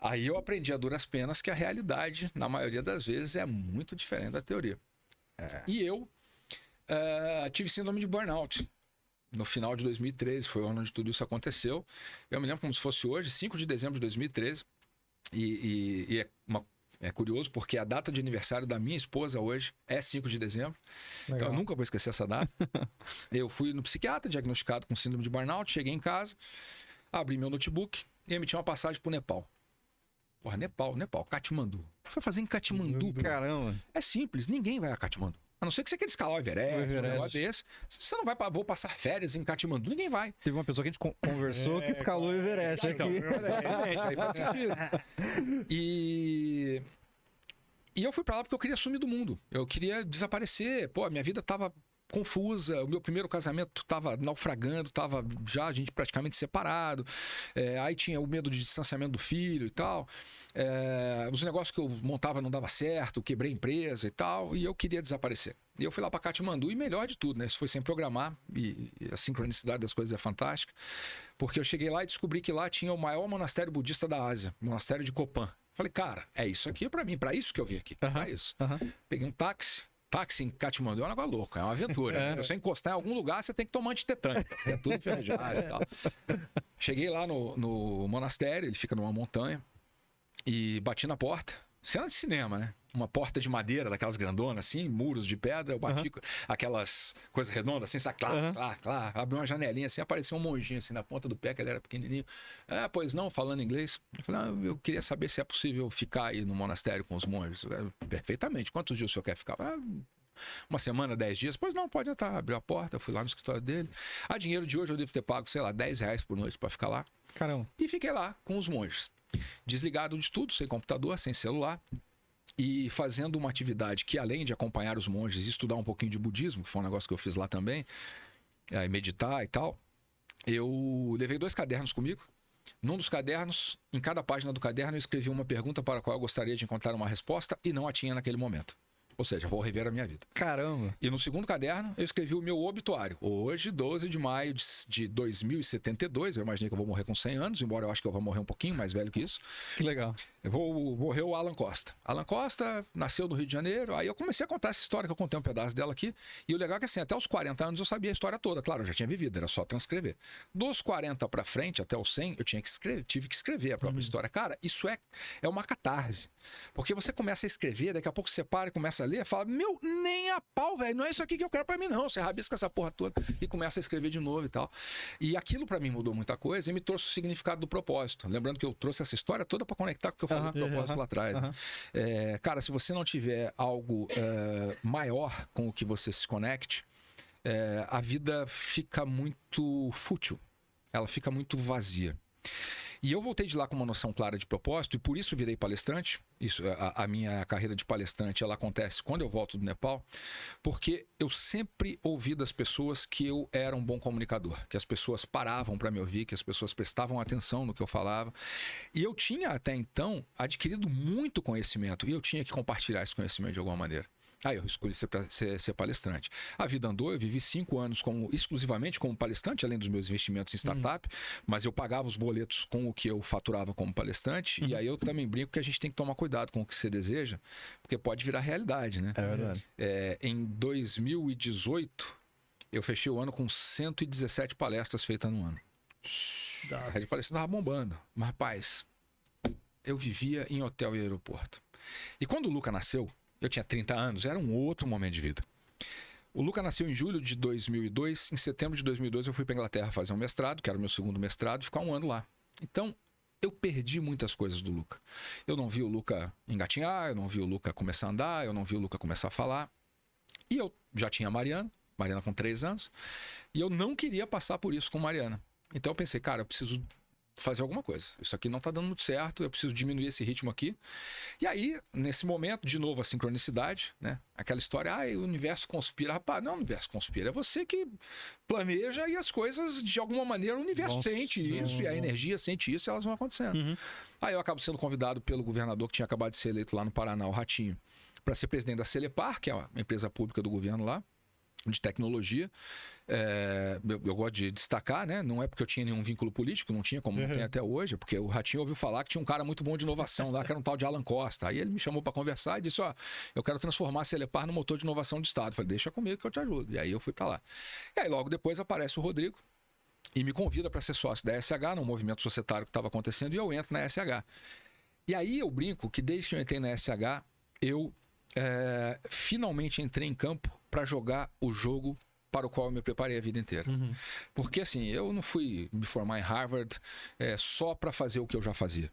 C: Aí eu aprendi a duras penas que a realidade, na maioria das vezes, é muito diferente da teoria. E eu tive síndrome de burnout. No final de 2013, foi o ano onde tudo isso aconteceu. Eu me lembro como se fosse hoje, 5 de dezembro de 2013. É curioso porque a data de aniversário da minha esposa hoje é 5 de dezembro.
A: Legal.
C: Então eu nunca vou esquecer essa data. Eu fui no psiquiatra, diagnosticado com síndrome de burnout, cheguei em casa, abri meu notebook e emiti uma passagem pro Nepal. Porra, Nepal, Katmandu. Foi fazer em Katmandu.
A: Caramba.
C: É simples, ninguém vai a Katmandu. A não ser que você queira escalar o Everest, um negócio desse. Você não vai para vou passar férias em Katmandu, ninguém vai.
A: Teve uma pessoa que a gente conversou que escalou o Everest aqui.
C: Exatamente, aí faz sentido. E eu fui para lá porque eu queria sumir do mundo. Eu queria desaparecer. Pô, a minha vida tava confusa, o meu primeiro casamento estava naufragando, estava já a gente praticamente separado, aí tinha o medo de distanciamento do filho e tal, os negócios que eu montava não dava certo, quebrei a empresa e tal, e eu queria desaparecer. E eu fui lá para Katmandu e melhor de tudo, né? Isso foi sem programar e a sincronicidade das coisas é fantástica, porque eu cheguei lá e descobri que lá tinha o maior monastério budista da Ásia, o monastério de Kopan. Falei, cara, é isso aqui para mim, para isso que eu vim aqui, para isso. Peguei um táxi em Katmandu é um negócio louco, é uma aventura. Se você encostar em algum lugar, você tem que tomar antitetânico. É tudo enferrujado e tal. Cheguei lá no monastério, ele fica numa montanha, e bati na porta. Cena de cinema, né? Uma porta de madeira, daquelas grandonas, assim, muros de pedra. Eu bati aquelas coisas redondas, assim, sabe? Clá. Abri uma janelinha, assim, apareceu um monjinho, assim, na ponta do pé, que ele era pequenininho. Pois não, falando inglês. Eu falei, eu queria saber se é possível ficar aí no monastério com os monges. Perfeitamente. Quantos dias o senhor quer ficar? Uma semana, 10 dias. Pois não, pode entrar. Abriu a porta, eu fui lá no escritório dele. A dinheiro de hoje eu devo ter pago, sei lá, R$10 por noite pra ficar lá.
A: Caramba.
C: E fiquei lá com os monges. Desligado de tudo, sem computador, sem celular. E fazendo uma atividade que, além de acompanhar os monges e estudar um pouquinho de budismo, que foi um negócio que eu fiz lá também, meditar e tal, eu levei 2 cadernos comigo. Num dos cadernos, em cada página do caderno, eu escrevi uma pergunta para a qual eu gostaria de encontrar uma resposta e não a tinha naquele momento. Ou seja, vou rever a minha vida.
A: Caramba.
C: E no segundo caderno, eu escrevi o meu obituário. Hoje, 12 de maio de 2072. Eu imaginei que eu vou morrer com 100 anos, embora eu acho que eu vou morrer um pouquinho mais velho que isso.
A: Que legal.
C: Eu vou morrer o Alan Costa. Alan Costa nasceu no Rio de Janeiro. Aí eu comecei a contar essa história, que eu contei um pedaço dela aqui. E o legal é que, assim, até os 40 anos eu sabia a história toda. Claro, eu já tinha vivido, era só transcrever. Dos 40 para frente, até os 100, eu tive que escrever a própria história. Cara, isso é uma catarse. Porque você começa a escrever, daqui a pouco você para e começa começa a ler, fala, meu, nem a pau, velho, não é isso aqui que eu quero pra mim, não. Você rabisca essa porra toda e começa a escrever de novo e tal. E aquilo pra mim mudou muita coisa e me trouxe o significado do propósito. Lembrando que eu trouxe essa história toda pra conectar com o que eu falei do propósito lá atrás. Né? Cara, se você não tiver algo maior com o que você se conecte, a vida fica muito fútil. Ela fica muito vazia. E eu voltei de lá com uma noção clara de propósito e por isso virei palestrante. A minha carreira de palestrante ela acontece quando eu volto do Nepal, porque eu sempre ouvi das pessoas que eu era um bom comunicador, que as pessoas paravam para me ouvir, que as pessoas prestavam atenção no que eu falava. E eu tinha até então adquirido muito conhecimento e eu tinha que compartilhar esse conhecimento de alguma maneira. Aí eu escolhi ser palestrante. A vida andou, eu vivi 5 anos exclusivamente como palestrante, além dos meus investimentos em startup, mas eu pagava os boletos com o que eu faturava como palestrante, e aí eu também brinco que a gente tem que tomar cuidado com o que você deseja, porque pode virar realidade, né?
B: É verdade.
C: Em 2018, eu fechei o ano com 117 palestras feitas no ano. A rede de palestra estava bombando, mas rapaz, eu vivia em hotel e aeroporto. E quando o Luca nasceu, eu tinha 30 anos, era um outro momento de vida. O Luca nasceu em julho de 2002. Em setembro de 2002 eu fui para Inglaterra fazer um mestrado, que era o meu segundo mestrado, e ficar um ano lá. Então, eu perdi muitas coisas do Luca. Eu não vi o Luca engatinhar, eu não vi o Luca começar a andar, eu não vi o Luca começar a falar. E eu já tinha a Mariana com 3 anos, e eu não queria passar por isso com Mariana. Então eu pensei, cara, eu preciso fazer alguma coisa. Isso aqui não tá dando muito certo, eu preciso diminuir esse ritmo aqui. E aí, nesse momento, de novo, a sincronicidade, né? Aquela história, o universo conspira. Rapaz, não é o universo conspira, é você que planeja e as coisas, de alguma maneira, o universo sente isso e a energia sente isso e elas vão acontecendo. Aí eu acabo sendo convidado pelo governador que tinha acabado de ser eleito lá no Paraná, o Ratinho, para ser presidente da Celepar, que é uma empresa pública do governo lá, de tecnologia. Eu gosto de destacar, né? Não é porque eu tinha nenhum vínculo político, não tinha como não tem até hoje, porque o Ratinho ouviu falar que tinha um cara muito bom de inovação lá, que era um tal de Alan Costa. Aí ele me chamou para conversar e disse, eu quero transformar a Celepar no motor de inovação do Estado. Eu falei, deixa comigo que eu te ajudo. E aí eu fui para lá. E aí logo depois aparece o Rodrigo e me convida para ser sócio da SH, num movimento societário que estava acontecendo, e eu entro na SH. E aí eu brinco que desde que eu entrei na SH, eu finalmente entrei em campo para jogar o jogo para o qual eu me preparei a vida inteira. Porque assim, eu não fui me formar em Harvard só para fazer o que eu já fazia.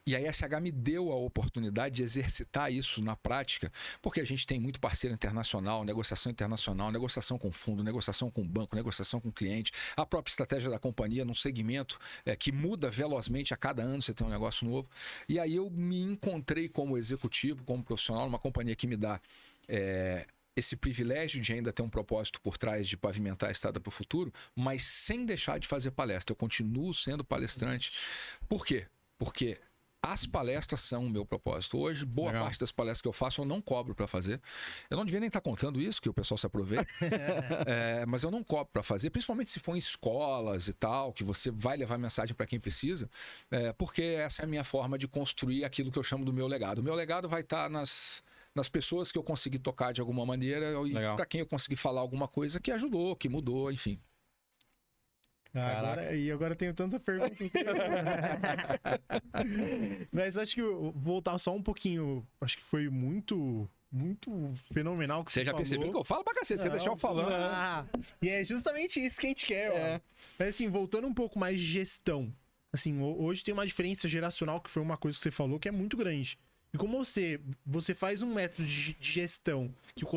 C: E a SH me deu a oportunidade de exercitar isso na prática, porque a gente tem muito parceiro internacional, negociação com fundo, negociação com banco, negociação com cliente, a própria estratégia da companhia num segmento que muda velozmente a cada ano, você tem um negócio novo. E aí eu me encontrei como executivo, como profissional, numa companhia que me dá esse privilégio de ainda ter um propósito por trás de pavimentar a estrada para o futuro, mas sem deixar de fazer palestra. Eu continuo sendo palestrante. Por quê? Porque as palestras são o meu propósito. Hoje, boa parte das palestras que eu faço, eu não cobro para fazer. Eu não devia nem estar contando isso, que o pessoal se aproveita. Mas eu não cobro para fazer, principalmente se for em escolas e tal, que você vai levar mensagem para quem precisa, porque essa é a minha forma de construir aquilo que eu chamo do meu legado. O meu legado vai estar nas pessoas que eu consegui tocar de alguma maneira e para quem eu consegui falar alguma coisa que ajudou, que mudou, enfim.
B: Agora eu tenho tanta pergunta. Mas acho que voltar só um pouquinho, acho que foi muito fenomenal o que
C: você já
B: falou.
C: Percebeu que eu falo pra cacete, você deixar eu falando.
B: E é justamente isso que a gente quer, Mas assim, voltando um pouco mais de gestão. Assim, hoje tem uma diferença geracional, que foi uma coisa que você falou, que é muito grande. E como você faz um método de gestão que o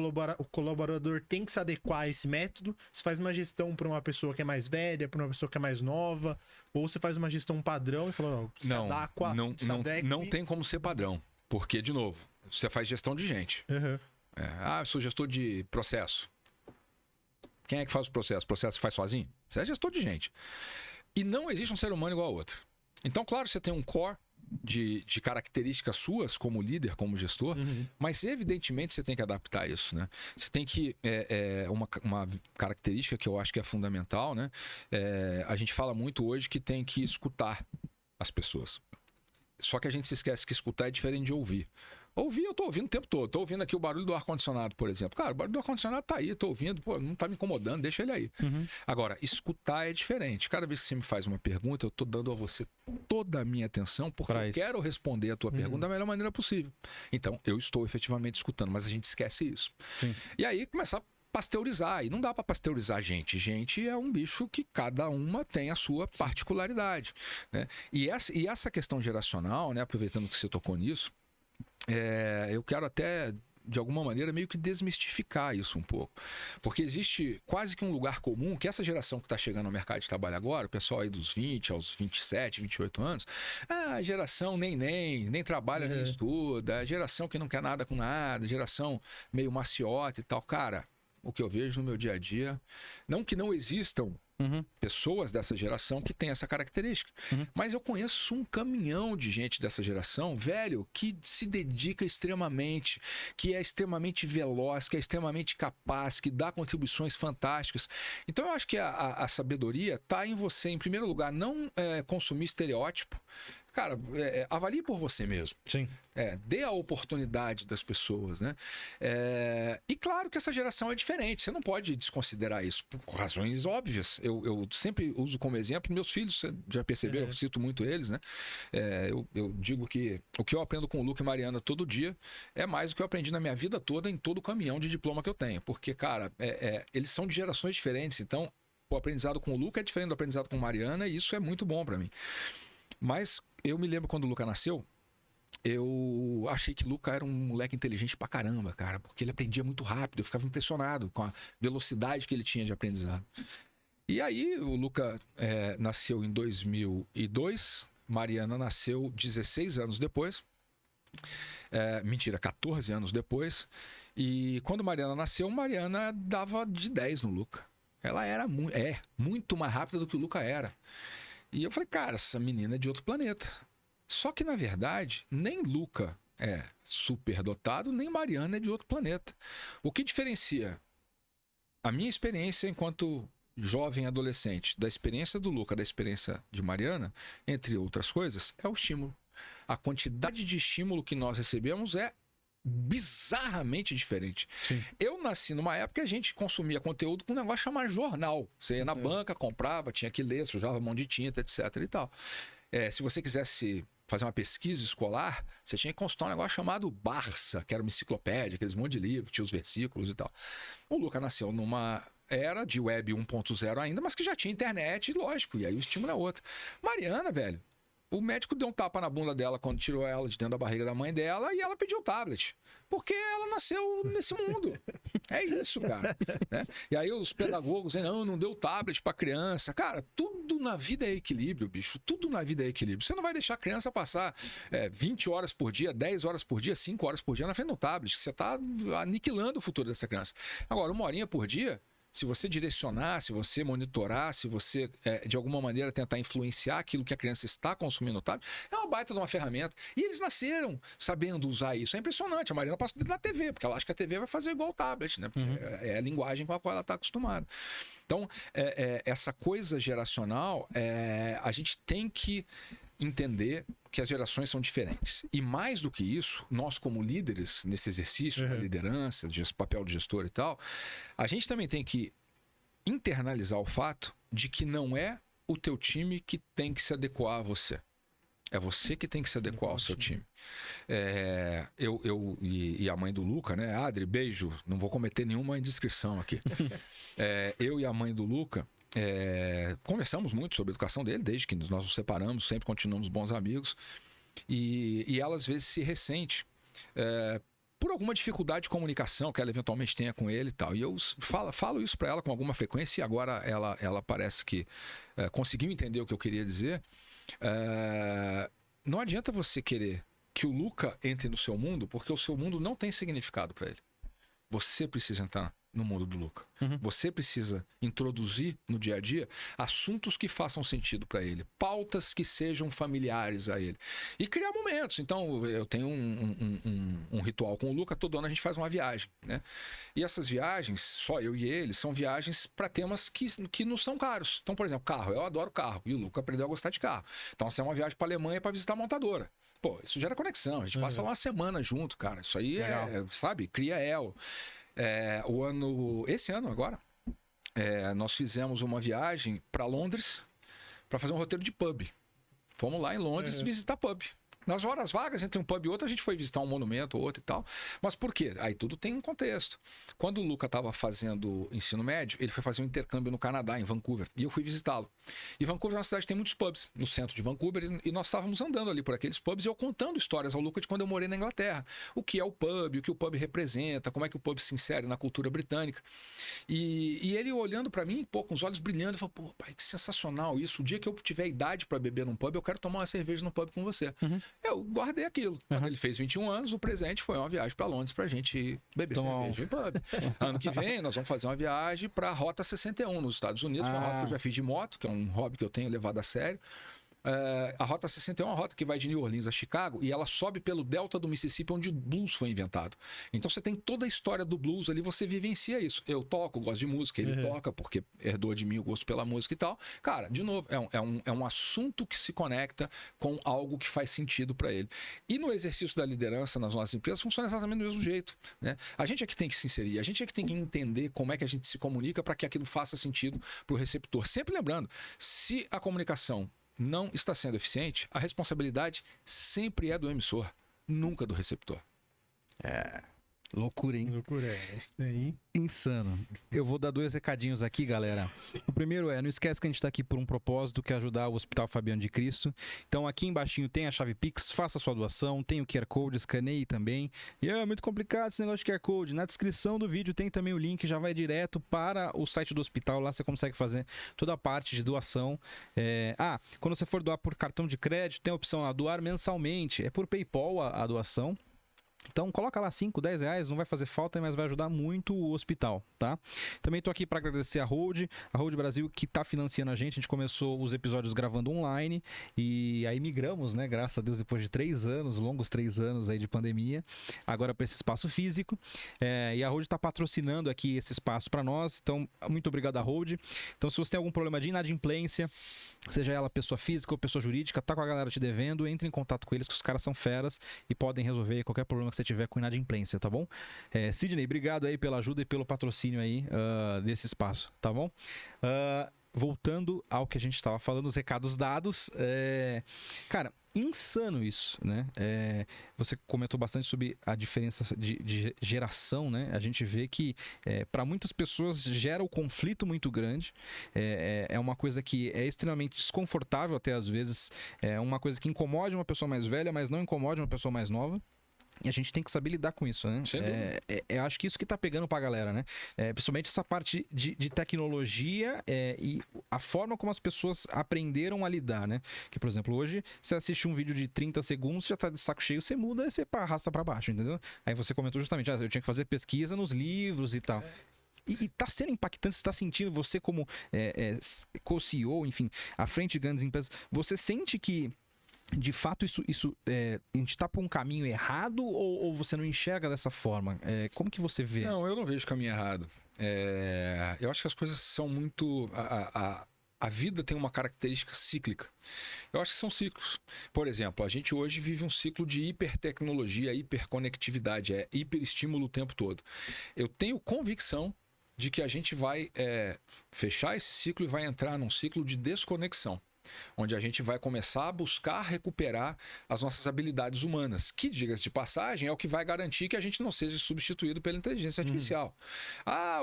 B: colaborador tem que se adequar a esse método, você faz uma gestão para uma pessoa que é mais velha, para uma pessoa que é mais nova, ou você faz uma gestão padrão e fala,
C: não tem como ser padrão, porque, de novo, você faz gestão de gente. Eu sou gestor de processo. Quem é que faz o processo? O processo faz sozinho? Você é gestor de gente. E não existe um ser humano igual ao outro. Então, claro, você tem um core de características suas como líder, como gestor, mas evidentemente você tem que adaptar isso, né? Você tem que... uma característica que eu acho que é fundamental, né? A gente fala muito hoje que tem que escutar as pessoas. Só que a gente se esquece que escutar é diferente de ouvir. Ouvir, eu tô ouvindo o tempo todo. Tô ouvindo aqui o barulho do ar-condicionado, por exemplo. Cara, o barulho do ar-condicionado tá aí, tô ouvindo, pô, não tá me incomodando, deixa ele aí. Agora, escutar é diferente. Cada vez que você me faz uma pergunta, eu tô dando a você toda a minha atenção, porque eu quero responder a tua pergunta da melhor maneira possível. Então, eu estou efetivamente escutando, mas a gente esquece isso.
A: Sim.
C: E aí, começar a pasteurizar. E não dá para pasteurizar gente. Gente é um bicho que cada uma tem a sua particularidade, né? E essa questão geracional, né, aproveitando que você tocou nisso, eu quero até, de alguma maneira, meio que desmistificar isso um pouco. Porque existe quase que um lugar comum que essa geração que está chegando ao mercado de trabalho agora, o pessoal aí dos 20 aos 27, 28 anos, a geração nem trabalha, nem estuda, a geração que não quer nada com nada, geração meio maciota e tal. Cara, o que eu vejo no meu dia a dia, não que não existam pessoas dessa geração que têm essa característica. Mas eu conheço um caminhão de gente dessa geração, velho, que se dedica extremamente, que é extremamente veloz, que é extremamente capaz, que dá contribuições fantásticas. Então eu acho que a sabedoria está em você, em primeiro lugar, não consumir estereótipo. Cara, avalie por você mesmo.
A: Sim.
C: Dê a oportunidade das pessoas, né? E claro que essa geração é diferente. Você não pode desconsiderar isso por razões óbvias. Eu sempre uso como exemplo meus filhos. Você já perceberam, eu cito muito eles, né? Eu digo que o que eu aprendo com o Luca e Mariana todo dia é mais do que eu aprendi na minha vida toda em todo o caminhão de diploma que eu tenho. Porque, cara, eles são de gerações diferentes. Então, o aprendizado com o Luca é diferente do aprendizado com Mariana e isso é muito bom para mim. Mas eu me lembro quando o Luca nasceu, eu achei que o Luca era um moleque inteligente pra caramba, cara, porque ele aprendia muito rápido, eu ficava impressionado com a velocidade que ele tinha de aprendizado. E aí o Luca nasceu em 2002, Mariana nasceu 16 anos depois, 14 anos depois, e quando Mariana nasceu, Mariana dava de 10 no Luca. Ela era muito mais rápida do que o Luca era. E eu falei, cara, essa menina é de outro planeta. Só que, na verdade, nem Luca é superdotado, nem Mariana é de outro planeta. O que diferencia a minha experiência enquanto jovem adolescente da experiência do Luca, da experiência de Mariana, entre outras coisas, é o estímulo. A quantidade de estímulo que nós recebemos é bizarramente diferente.
A: Sim.
C: Eu nasci numa época que a gente consumia conteúdo com um negócio chamado jornal. Você ia na banca, comprava, tinha que ler, sujava mão de tinta, etc e tal. Se você quisesse fazer uma pesquisa escolar, você tinha que consultar um negócio chamado Barça, que era uma enciclopédia, aqueles monte de livros, tinha os versículos e tal. O Luca nasceu numa era de web 1.0 ainda, mas que já tinha internet, lógico, e aí o estímulo é outro. Mariana, velho, o médico deu um tapa na bunda dela quando tirou ela de dentro da barriga da mãe dela e ela pediu o tablet. Porque ela nasceu nesse mundo. É isso, cara. Né? E aí os pedagogos dizem, não deu tablet pra criança. Cara, tudo na vida é equilíbrio, bicho. Tudo na vida é equilíbrio. Você não vai deixar a criança passar 20 horas por dia, 10 horas por dia, 5 horas por dia na frente do tablet. Você tá aniquilando o futuro dessa criança. Agora, 1 horinha por dia, se você direcionar, se você monitorar, se você, de alguma maneira, tentar influenciar aquilo que a criança está consumindo no tablet, é uma baita de uma ferramenta. E eles nasceram sabendo usar isso. É impressionante. A Mariana passa o dedo na TV, porque ela acha que a TV vai fazer igual o tablet, né? Porque é a linguagem com a qual ela está acostumada. Então, essa coisa geracional, a gente tem que entender que as gerações são diferentes. E mais do que isso, nós como líderes nesse exercício da liderança, de papel de gestor e tal, a gente também tem que internalizar o fato de que não é o teu time que tem que se adequar a você. É você que tem que se adequar ao seu time. Eu e a mãe do Luca, né? Adri, beijo. Não vou cometer nenhuma indiscrição aqui. Eu e a mãe do Luca conversamos muito sobre a educação dele, desde que nós nos separamos, sempre continuamos bons amigos. E ela às vezes se ressente por alguma dificuldade de comunicação que ela eventualmente tenha com ele e tal. E eu falo isso para ela com alguma frequência e agora ela parece que conseguiu entender o que eu queria dizer. Não adianta você querer que o Luca entre no seu mundo, porque o seu mundo não tem significado para ele. Você precisa entrar no mundo do Luca.
A: Uhum.
C: Você precisa introduzir no dia a dia assuntos que façam sentido para ele, pautas que sejam familiares a ele e criar momentos. Então, eu tenho um ritual com o Luca, todo ano a gente faz uma viagem, né? E essas viagens, só eu e ele, são viagens para temas que não são caros. Então, por exemplo, carro. Eu adoro carro e o Luca aprendeu a gostar de carro. Então, você é uma viagem para Alemanha para visitar a montadora. Pô, isso gera conexão. A gente passa lá uma semana junto, cara. Isso aí sabe, cria elo. Esse ano agora, nós fizemos uma viagem para Londres para fazer um roteiro de pub. Fomos lá em Londres visitar pub. Nas horas vagas, entre um pub e outro, a gente foi visitar um monumento ou outro e tal. Mas por quê? Aí tudo tem um contexto. Quando o Luca estava fazendo ensino médio, ele foi fazer um intercâmbio no Canadá, em Vancouver. E eu fui visitá-lo. E Vancouver é uma cidade que tem muitos pubs, no centro de Vancouver. E nós estávamos andando ali por aqueles pubs e eu contando histórias ao Luca de quando eu morei na Inglaterra. O que é o pub, o que o pub representa, como é que o pub se insere na cultura britânica. E ele olhando para mim, pô, com os olhos brilhando, falou, pô, pai, que sensacional isso. O dia que eu tiver idade para beber num pub, eu quero tomar uma cerveja no pub com você. Eu guardei aquilo. Quando ele fez 21 anos, o presente foi uma viagem para Londres pra gente beber cerveja em pub. Ano que vem, nós vamos fazer uma viagem pra Rota 61 nos Estados Unidos, uma rota que eu já fiz de moto, que é um hobby que eu tenho levado a sério. A Rota 61 é uma rota que vai de New Orleans a Chicago e ela sobe pelo delta do Mississippi, onde o blues foi inventado. Então você tem toda a história do blues ali, você vivencia isso. Eu toco, gosto de música, ele toca porque herdou de mim o gosto pela música e tal. Cara, de novo, é um assunto que se conecta com algo que faz sentido para ele. E no exercício da liderança nas nossas empresas funciona exatamente do mesmo jeito, né? A gente é que tem que se inserir, a gente é que tem que entender como é que a gente se comunica para que aquilo faça sentido para o receptor. Sempre lembrando, se a comunicação não está sendo eficiente, a responsabilidade sempre é do emissor, nunca do receptor.
A: Loucura, hein?
B: Loucura, esse daí.
A: Insano. Eu vou dar 2 recadinhos aqui, galera. O primeiro não esquece que a gente tá aqui por um propósito, que é ajudar o Hospital Fabiano de Cristo. Então aqui embaixinho tem a chave Pix, faça sua doação, tem o QR Code, escaneie também. E é muito complicado esse negócio de QR Code. Na descrição do vídeo tem também o link, já vai direto para o site do hospital, lá você consegue fazer toda a parte de doação. Quando você for doar por cartão de crédito, tem a opção a doar mensalmente, é por PayPal a doação. Então coloca lá 5, 10 reais, não vai fazer falta, mas vai ajudar muito o hospital, tá? Também tô aqui para agradecer a Hold Brasil, que tá financiando a gente começou os episódios gravando online e aí migramos, né, graças a Deus, depois de 3 anos, longos 3 anos aí de pandemia, agora para esse espaço físico, e a Hold tá patrocinando aqui esse espaço para nós, então muito obrigado a Hold. Então se você tem algum problema de inadimplência, seja ela pessoa física ou pessoa jurídica, tá com a galera te devendo, entre em contato com eles, que os caras são feras e podem resolver qualquer problema que você tiver com inadimplência, tá bom? Sidney, obrigado aí pela ajuda e pelo patrocínio aí desse espaço, tá bom? Voltando ao que a gente estava falando, os recados dados, cara, insano isso, né? Você comentou bastante sobre a diferença de geração, né? A gente vê que para muitas pessoas gera um conflito muito grande, é uma coisa que é extremamente desconfortável até às vezes, é uma coisa que incomode uma pessoa mais velha, mas não incomode uma pessoa mais nova. E a gente tem que saber lidar com isso, né? Eu acho que isso que tá pegando pra galera, né? Principalmente essa parte de tecnologia e a forma como as pessoas aprenderam a lidar, né? Que, por exemplo, hoje, você assiste um vídeo de 30 segundos, já tá de saco cheio, você muda e você arrasta pra baixo, entendeu? Aí você comentou justamente, eu tinha que fazer pesquisa nos livros e tal. E tá sendo impactante, você tá sentindo, você como co-CEO, enfim, à frente de grandes empresas, você sente que de fato isso a gente tá por um caminho errado ou você não enxerga dessa forma? Como que você vê?
C: Não, eu não vejo caminho errado. Eu acho que as coisas são muito... A vida tem uma característica cíclica. Eu acho que são ciclos. Por exemplo, a gente hoje vive um ciclo de hipertecnologia, hiperconectividade, hiperestímulo o tempo todo. Eu tenho convicção de que a gente vai fechar esse ciclo e vai entrar num ciclo de desconexão, onde a gente vai começar a buscar recuperar as nossas habilidades humanas, que, diga-se de passagem, é o que vai garantir que a gente não seja substituído pela inteligência artificial. A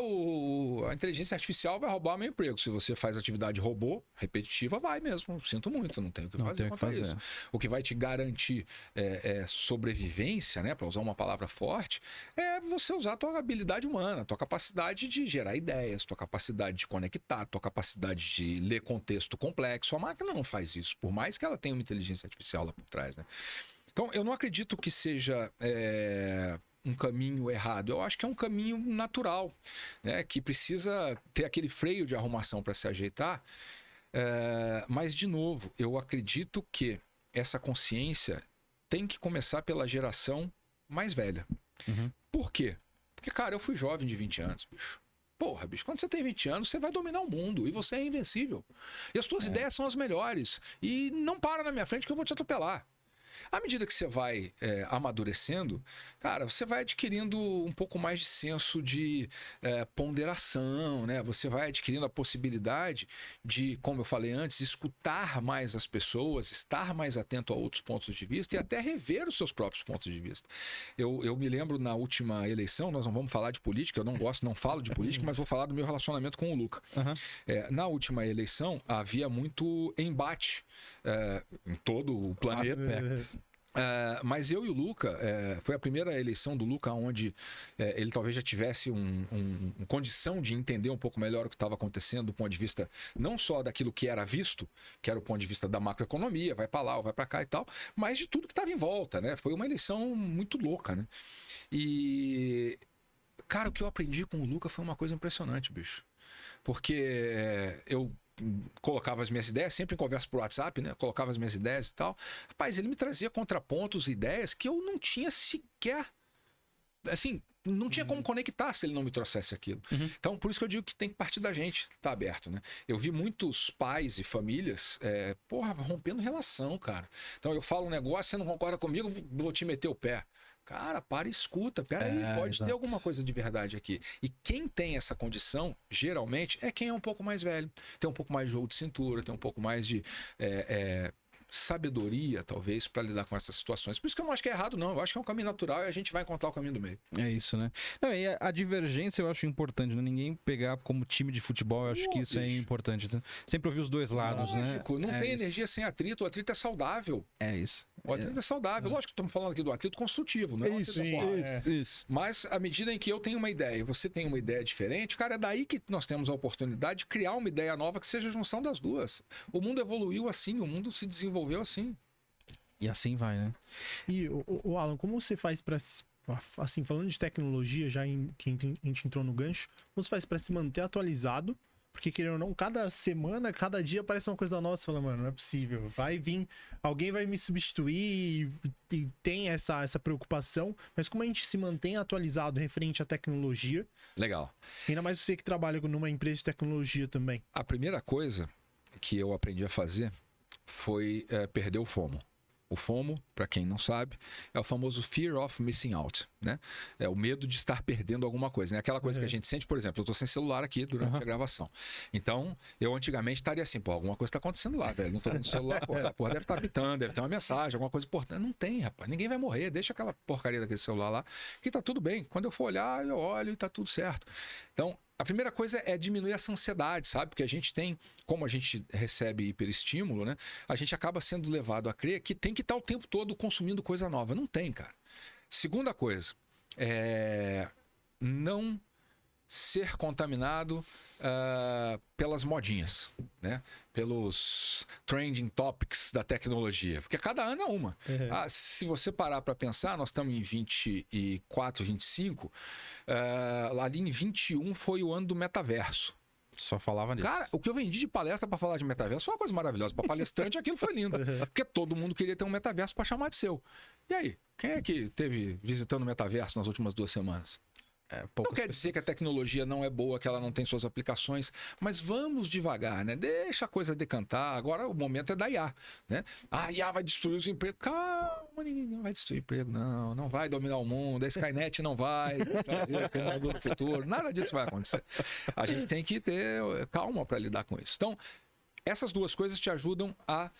C: inteligência artificial vai roubar meu emprego. Se você faz atividade robô, repetitiva, vai mesmo. Sinto muito, não tenho o que fazer quanto a isso. O que vai te garantir sobrevivência, né, para usar uma palavra forte, é você usar a tua habilidade humana, a tua capacidade de gerar ideias, tua capacidade de conectar, tua capacidade de ler contexto complexo. A máquina não faz isso, por mais que ela tenha uma inteligência artificial lá por trás, né? Então, eu não acredito que seja um caminho errado. Eu acho que é um caminho natural, né? Que precisa ter aquele freio de arrumação para se ajeitar. Mas, de novo, eu acredito que essa consciência tem que começar pela geração mais velha.
A: Uhum.
C: Por quê? Porque, cara, eu fui jovem de 20 anos, bicho. Porra, bicho, quando você tem 20 anos, você vai dominar o mundo e você é invencível. E as tuas ideias são as melhores. E não para na minha frente que eu vou te atropelar. À medida que você vai amadurecendo, cara, você vai adquirindo um pouco mais de senso de ponderação, né? Você vai adquirindo a possibilidade de, como eu falei antes, escutar mais as pessoas, estar mais atento a outros pontos de vista e até rever os seus próprios pontos de vista. Eu me lembro na última eleição, nós não vamos falar de política, eu não falo de política, mas vou falar do meu relacionamento com o Luca.
A: Uhum.
C: Na última eleição, havia muito embate em todo o planeta. Mas eu e o Luca, foi a primeira eleição do Luca onde ele talvez já tivesse uma condição de entender um pouco melhor o que estava acontecendo do ponto de vista não só daquilo que era visto, que era o ponto de vista da macroeconomia, vai para lá ou vai para cá e tal, mas de tudo que estava em volta, né? Foi uma eleição muito louca, né? E, cara, o que eu aprendi com o Luca foi uma coisa impressionante, bicho. Porque eu colocava as minhas ideias, sempre em conversa por WhatsApp, né? Colocava as minhas ideias e tal. Rapaz, ele me trazia contrapontos, ideias que eu não tinha sequer... Assim, não tinha como conectar se ele não me trouxesse aquilo.
A: Uhum.
C: Então, por isso que eu digo que tem que partir da gente, tá aberto, né? Eu vi muitos pais e famílias, rompendo relação, cara. Então, eu falo um negócio, você não concorda comigo, vou te meter o pé. Cara, para e escuta. Peraí, pode ter alguma coisa de verdade aqui. E quem tem essa condição, geralmente, é quem é um pouco mais velho. Tem um pouco mais de jogo de cintura, tem um pouco mais de sabedoria, talvez, para lidar com essas situações. Por isso que eu não acho que é errado, não. Eu acho que é um caminho natural e a gente vai encontrar o caminho do meio.
A: É isso, né? Não, e a divergência eu acho importante, né? Ninguém pegar como time de futebol, eu acho que isso é importante. Né? Sempre ouvir os dois lados,
C: Lógico,
A: né?
C: Não tem energia sem atrito. O atrito é saudável.
A: É isso.
C: O atrito é saudável. Lógico que estamos falando aqui do atrito construtivo, não é?
A: Isso.
C: Mas à medida em que eu tenho uma ideia e você tem uma ideia diferente, cara, é daí que nós temos a oportunidade de criar uma ideia nova que seja a junção das duas. O mundo evoluiu assim, o mundo se desenvolveu assim.
A: E assim vai, né?
B: E, o Alan, como você faz pra... Assim, falando de tecnologia, que a gente entrou no gancho, como você faz pra se manter atualizado? Porque, querendo ou não, cada semana, cada dia aparece uma coisa nova. Você fala, mano, não é possível. Vai vir, alguém vai me substituir e tem essa preocupação. Mas como a gente se mantém atualizado referente à tecnologia?
C: Legal.
B: Ainda mais você que trabalha numa empresa de tecnologia também.
C: A primeira coisa que eu aprendi a fazer foi perder o FOMO. O FOMO, para quem não sabe, é o famoso Fear of Missing Out, né? É o medo de estar perdendo alguma coisa, né? Aquela coisa que a gente sente, por exemplo, eu estou sem celular aqui durante a gravação. Então, eu antigamente estaria assim, alguma coisa está acontecendo lá, velho. Não estou vendo o celular, porra, deve estar pitando, deve ter uma mensagem, alguma coisa importante. Não tem, rapaz. Ninguém vai morrer. Deixa aquela porcaria daquele celular lá, que tá tudo bem. Quando eu for olhar, eu olho e tá tudo certo. Então, a primeira coisa é diminuir essa ansiedade, sabe? Porque a gente tem, como a gente recebe hiperestímulo, né? A gente acaba sendo levado a crer que tem que estar o tempo todo consumindo coisa nova. Não tem, cara. Segunda coisa, não ser contaminado pelas modinhas, né? Pelos trending topics da tecnologia. Porque cada ano é uma. Se você parar para pensar, nós estamos em 24, 25... ali em 21 foi o ano do metaverso.
A: Só falava nisso.
C: Cara, o que eu vendi de palestra para falar de metaverso foi uma coisa maravilhosa. Para palestrante, aquilo foi lindo. Porque todo mundo queria ter um metaverso para chamar de seu. E aí, quem é que teve visitando o metaverso nas últimas 2 semanas? Não quer dizer que a tecnologia não é boa, que ela não tem suas aplicações, mas vamos devagar, né? Deixa a coisa decantar. Agora o momento é da IA, né? A IA vai destruir os empregos. Calma, ninguém não vai destruir emprego, não vai dominar o mundo, a Skynet não vai trazer o Terminador do futuro, nada disso vai acontecer. A gente tem que ter calma para lidar com isso. Então, essas duas coisas te ajudam a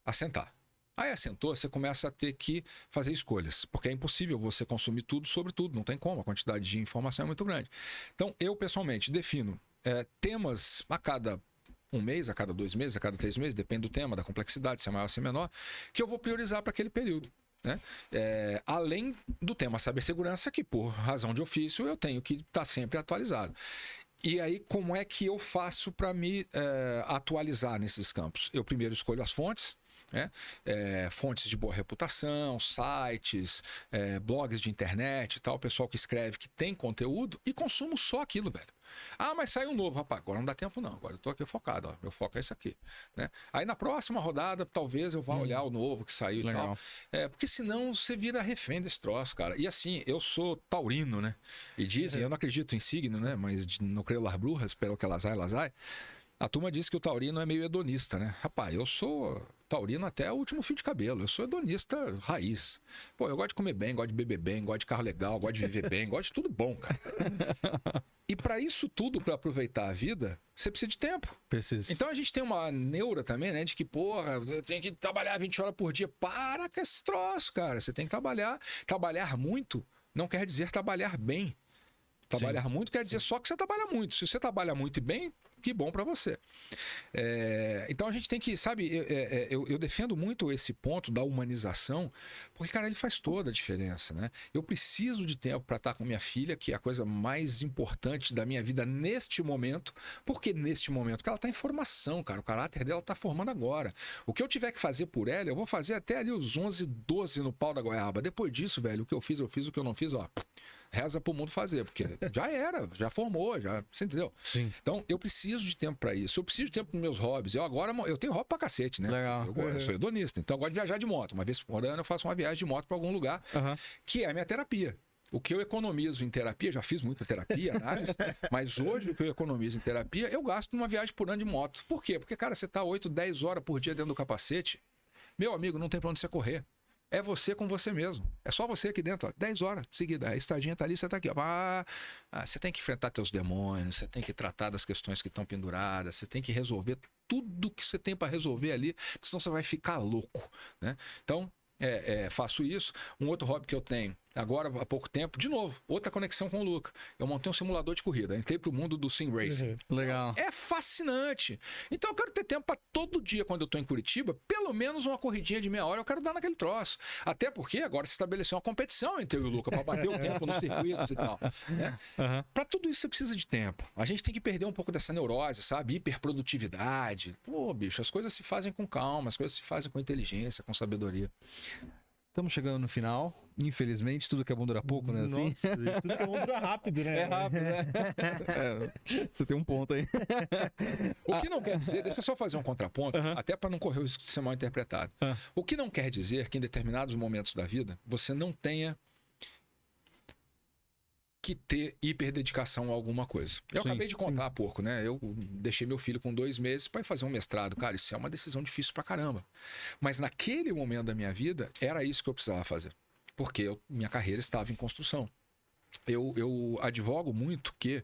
C: assentar. Aí assentou, você começa a ter que fazer escolhas, porque é impossível você consumir tudo sobre tudo, não tem como, a quantidade de informação é muito grande. Então, eu pessoalmente defino temas a cada 1 mês, a cada 2 meses, a cada 3 meses, depende do tema, da complexidade, se é maior, se é menor, que eu vou priorizar para aquele período. Né? Além do tema cibersegurança, que por razão de ofício eu tenho que estar sempre atualizado. E aí, como é que eu faço para me atualizar nesses campos? Eu primeiro escolho as fontes. né? Fontes de boa reputação, sites, blogs de internet e tal, pessoal que escreve, que tem conteúdo, e consumo só aquilo, velho. Ah, mas saiu um novo, rapaz, agora não dá tempo não, agora eu tô aqui focado, ó, meu foco é esse aqui, né? Aí na próxima rodada, talvez eu vá olhar o novo que saiu e tal, porque senão você vira refém desse troço, cara. E assim, eu sou taurino, né? E dizem, eu não acredito em signo, né? Mas não creio las brujas, pelo que elas ai. A turma diz que o taurino é meio hedonista, né? Rapaz, eu sou taurino até o último fio de cabelo. Eu sou hedonista raiz. Pô, eu gosto de comer bem, gosto de beber bem, gosto de carro legal, gosto de viver bem, gosto de tudo bom, cara. E para isso tudo, para aproveitar a vida, você precisa de tempo.
A: Precisa.
C: Então a gente tem uma neura também, né? De que, porra, eu tenho que trabalhar 20 horas por dia. Para com esse troço, cara. Você tem que trabalhar. Trabalhar muito não quer dizer trabalhar bem. Trabalhar muito quer dizer só que você trabalha muito. Se você trabalha muito e bem, que bom para você. Então a gente tem que, sabe, eu defendo muito esse ponto da humanização, porque, cara, ele faz toda a diferença, né? Eu preciso de tempo para estar com minha filha, que é a coisa mais importante da minha vida neste momento. Por que neste momento? Porque ela está em formação, cara. O caráter dela está formando agora. O que eu tiver que fazer por ela, eu vou fazer até ali os 11, 12 no pau da goiaba. Depois disso, velho, o que eu fiz, o que eu não fiz, ó, reza pro mundo fazer, porque já era, já formou, já, você entendeu?
A: Sim.
C: Então, eu preciso de tempo para isso. Eu preciso de tempo para meus hobbies. Eu tenho hobby pra cacete, né?
A: Legal.
C: Eu sou hedonista, então eu gosto de viajar de moto. Uma vez por ano eu faço uma viagem de moto para algum lugar, que é a minha terapia. O que eu economizo em terapia, já fiz muita terapia, análise, mas hoje o que eu economizo em terapia, eu gasto numa viagem por ano de moto. Por quê? Porque, cara, você tá 8, 10 horas por dia dentro do capacete, meu amigo, não tem pra onde você correr. É você com você mesmo. É só você aqui dentro, ó, 10 horas seguida. A estadinha tá ali, você tá aqui. Ó. Você tem que enfrentar teus demônios, você tem que tratar das questões que estão penduradas, você tem que resolver tudo que você tem para resolver ali, porque senão você vai ficar louco, né? Então, faço isso. Um outro hobby que eu tenho, agora há pouco tempo, de novo, outra conexão com o Luca. Eu montei um simulador de corrida, entrei pro mundo do Sim Racing.
A: Legal.
C: É fascinante. Então eu quero ter tempo para todo dia, quando eu tô em Curitiba, pelo menos uma corridinha de meia hora eu quero dar naquele troço. Até porque agora se estabeleceu uma competição entre eu e o Luca para bater o tempo nos circuitos e tal. Né? Para tudo isso você precisa de tempo. A gente tem que perder um pouco dessa neurose, sabe? Hiperprodutividade. Pô, bicho, as coisas se fazem com calma, as coisas se fazem com inteligência, com sabedoria.
A: Estamos chegando no final. Infelizmente, tudo que é bom dura pouco, né? Assim?
B: Nossa, tudo que é bom dura rápido, né?
A: É rápido, né? Você tem um ponto aí.
C: O que não quer dizer, deixa eu só fazer um contraponto, até para não correr o risco de ser mal interpretado. O que não quer dizer que em determinados momentos da vida você não tenha que ter hiperdedicação a alguma coisa. Eu acabei de contar há pouco, né? Eu deixei meu filho com 2 meses para ir fazer um mestrado. Cara, isso é uma decisão difícil pra caramba. Mas naquele momento da minha vida, era isso que eu precisava fazer. Porque minha carreira estava em construção. Eu advogo muito que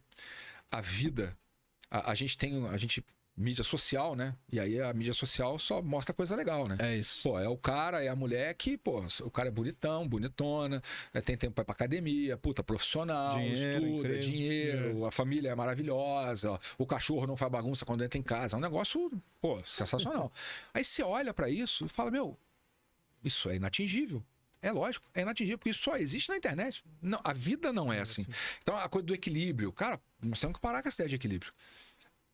C: a vida... A gente mídia social, né? E aí a mídia social só mostra coisa legal, né?
A: É isso.
C: Pô, é o cara, é a mulher que, pô, o cara é bonitão, bonitona, tem tempo pra ir pra academia, puta, profissional, estuda, dinheiro, a família é maravilhosa, o cachorro não faz bagunça quando entra em casa. É um negócio, pô, sensacional. Aí você olha pra isso e fala, meu, isso é inatingível. É lógico, é inatingível, porque isso só existe na internet. Não, a vida não é assim. Então, a coisa do equilíbrio, cara, nós temos que parar com essa ideia de equilíbrio.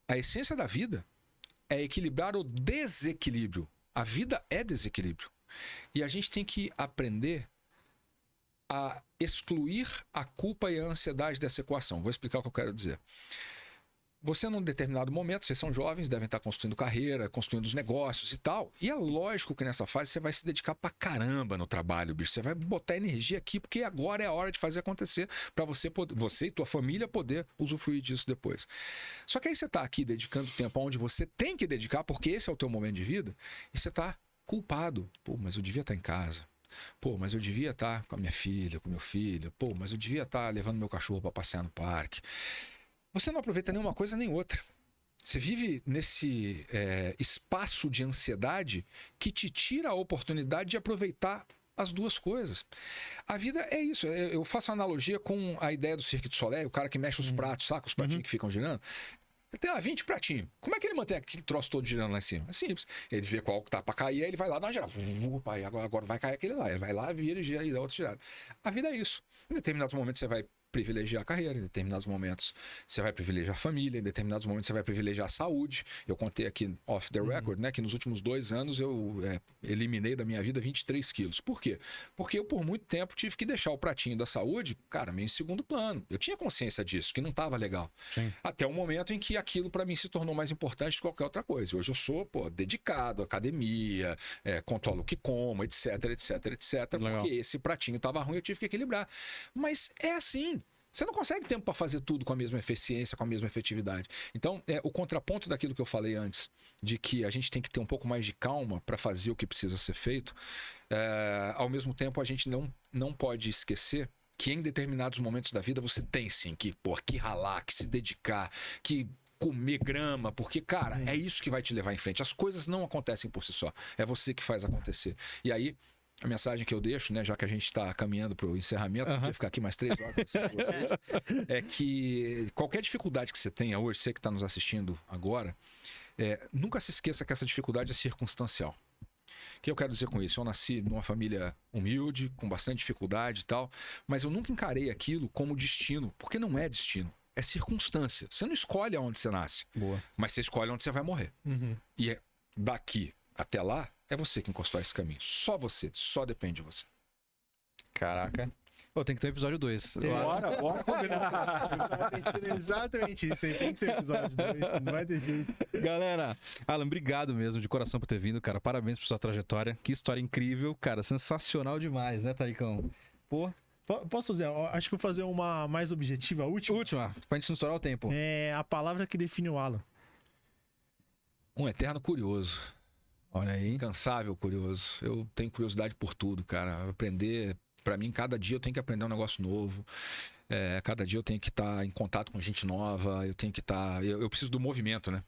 C: A essência da vida é equilibrar o desequilíbrio. A vida é desequilíbrio. E a gente tem que aprender a excluir a culpa e a ansiedade dessa equação. Vou explicar o que eu quero dizer. Você, num determinado momento, vocês são jovens, devem estar construindo carreira, construindo os negócios e tal. E é lógico que nessa fase você vai se dedicar pra caramba no trabalho, bicho. Você vai botar energia aqui, porque agora é a hora de fazer acontecer para você e tua família poder usufruir disso depois. Só que aí você tá aqui dedicando tempo onde você tem que dedicar, porque esse é o teu momento de vida, e você tá culpado. Pô, mas eu devia estar em casa. Pô, mas eu devia estar com a minha filha, com o meu filho. Pô, mas eu devia estar levando meu cachorro para passear no parque. Você não aproveita nenhuma coisa nem outra. Você vive nesse espaço de ansiedade que te tira a oportunidade de aproveitar as duas coisas. A vida é isso. Eu faço analogia com a ideia do Cirque du Soleil, o cara que mexe os pratos, saca? Os pratinhos que ficam girando. Ele tem lá 20 pratinhos. Como é que ele mantém aquele troço todo girando lá em cima? É simples. Ele vê qual que tá para cair, aí ele vai lá dar uma girada. Opa, agora vai cair aquele lá. Ele vai lá, vira e gira e dá outra girada. A vida é isso. Em determinados momentos você vai privilegiar a carreira, em determinados momentos você vai privilegiar a família, em determinados momentos você vai privilegiar a saúde. Eu contei aqui off the record, né, que nos últimos 2 anos eu eliminei da minha vida 23 quilos. Por quê? Porque eu por muito tempo tive que deixar o pratinho da saúde, cara, meio em segundo plano. Eu tinha consciência disso, que não estava legal.
A: Sim.
C: Até o momento em que aquilo para mim se tornou mais importante que qualquer outra coisa. Hoje eu sou, dedicado à academia, controlo o que como, etc,
A: Legal.
C: porque esse pratinho estava ruim, eu tive que equilibrar. Mas é assim. Você não consegue tempo para fazer tudo com a mesma eficiência, com a mesma efetividade. Então, o contraponto daquilo que eu falei antes, de que a gente tem que ter um pouco mais de calma para fazer o que precisa ser feito, ao mesmo tempo a gente não pode esquecer que em determinados momentos da vida você tem sim que ralar, que se dedicar, que comer grama, porque, cara, é isso que vai te levar em frente. As coisas não acontecem por si só. É você que faz acontecer. E aí, a mensagem que eu deixo, né, já que a gente está caminhando para o encerramento, podia ficar aqui mais 3 horas com vocês, é que qualquer dificuldade que você tenha hoje, você que está nos assistindo agora, nunca se esqueça que essa dificuldade é circunstancial. O que eu quero dizer com isso? Eu nasci numa família humilde, com bastante dificuldade e tal, mas eu nunca encarei aquilo como destino, porque não é destino. É circunstância. Você não escolhe aonde você nasce,
A: Boa.
C: mas você escolhe onde você vai morrer. E daqui até lá, é você que encostou esse caminho. Só você. Só depende de você.
A: Caraca. Pô, tem que ter um episódio 2.
C: Bora combinar.
B: Exatamente isso aí. Tem que ter episódio 2. Não vai ter jeito.
A: Galera, Alan, obrigado mesmo de coração por ter vindo, cara. Parabéns por sua trajetória. Que história incrível, cara. Sensacional demais, né, Taricão? Pô.
B: Posso fazer? Acho que vou fazer uma mais objetiva, a última.
A: Última, pra gente não estourar o tempo.
B: É a palavra que define o Alan.
C: Um eterno curioso.
A: Olha aí.
C: Incansável curioso. Eu tenho curiosidade por tudo, cara. Aprender, pra mim, cada dia eu tenho que aprender um negócio novo. Cada dia eu tenho que estar em contato com gente nova. Eu tenho que estar... Eu preciso do movimento, né?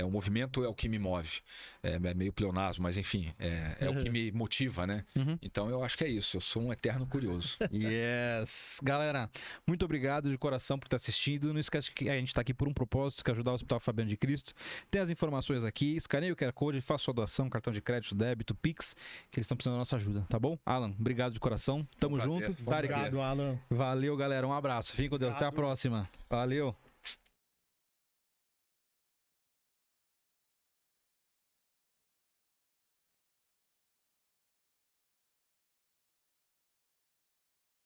C: O movimento é o que me move. É meio pleonasmo, mas enfim, é o que me motiva, né? Então eu acho que é isso. Eu sou um eterno curioso.
A: Yes. Galera, muito obrigado de coração por ter assistido. Não esquece que a gente está aqui por um propósito, que é ajudar o Hospital Fabiano de Cristo. Tem as informações aqui. Escaneie o QR Code, faça sua doação, cartão de crédito, débito, Pix, que eles estão precisando da nossa ajuda, tá bom? Alan, obrigado de coração. Tamo
C: Foi um prazer,
A: junto.
C: foi um
A: Tarek,
B: Obrigado, Alan.
A: valeu, galera. Um abraço. Fiquem com Deus. Até a próxima. Valeu.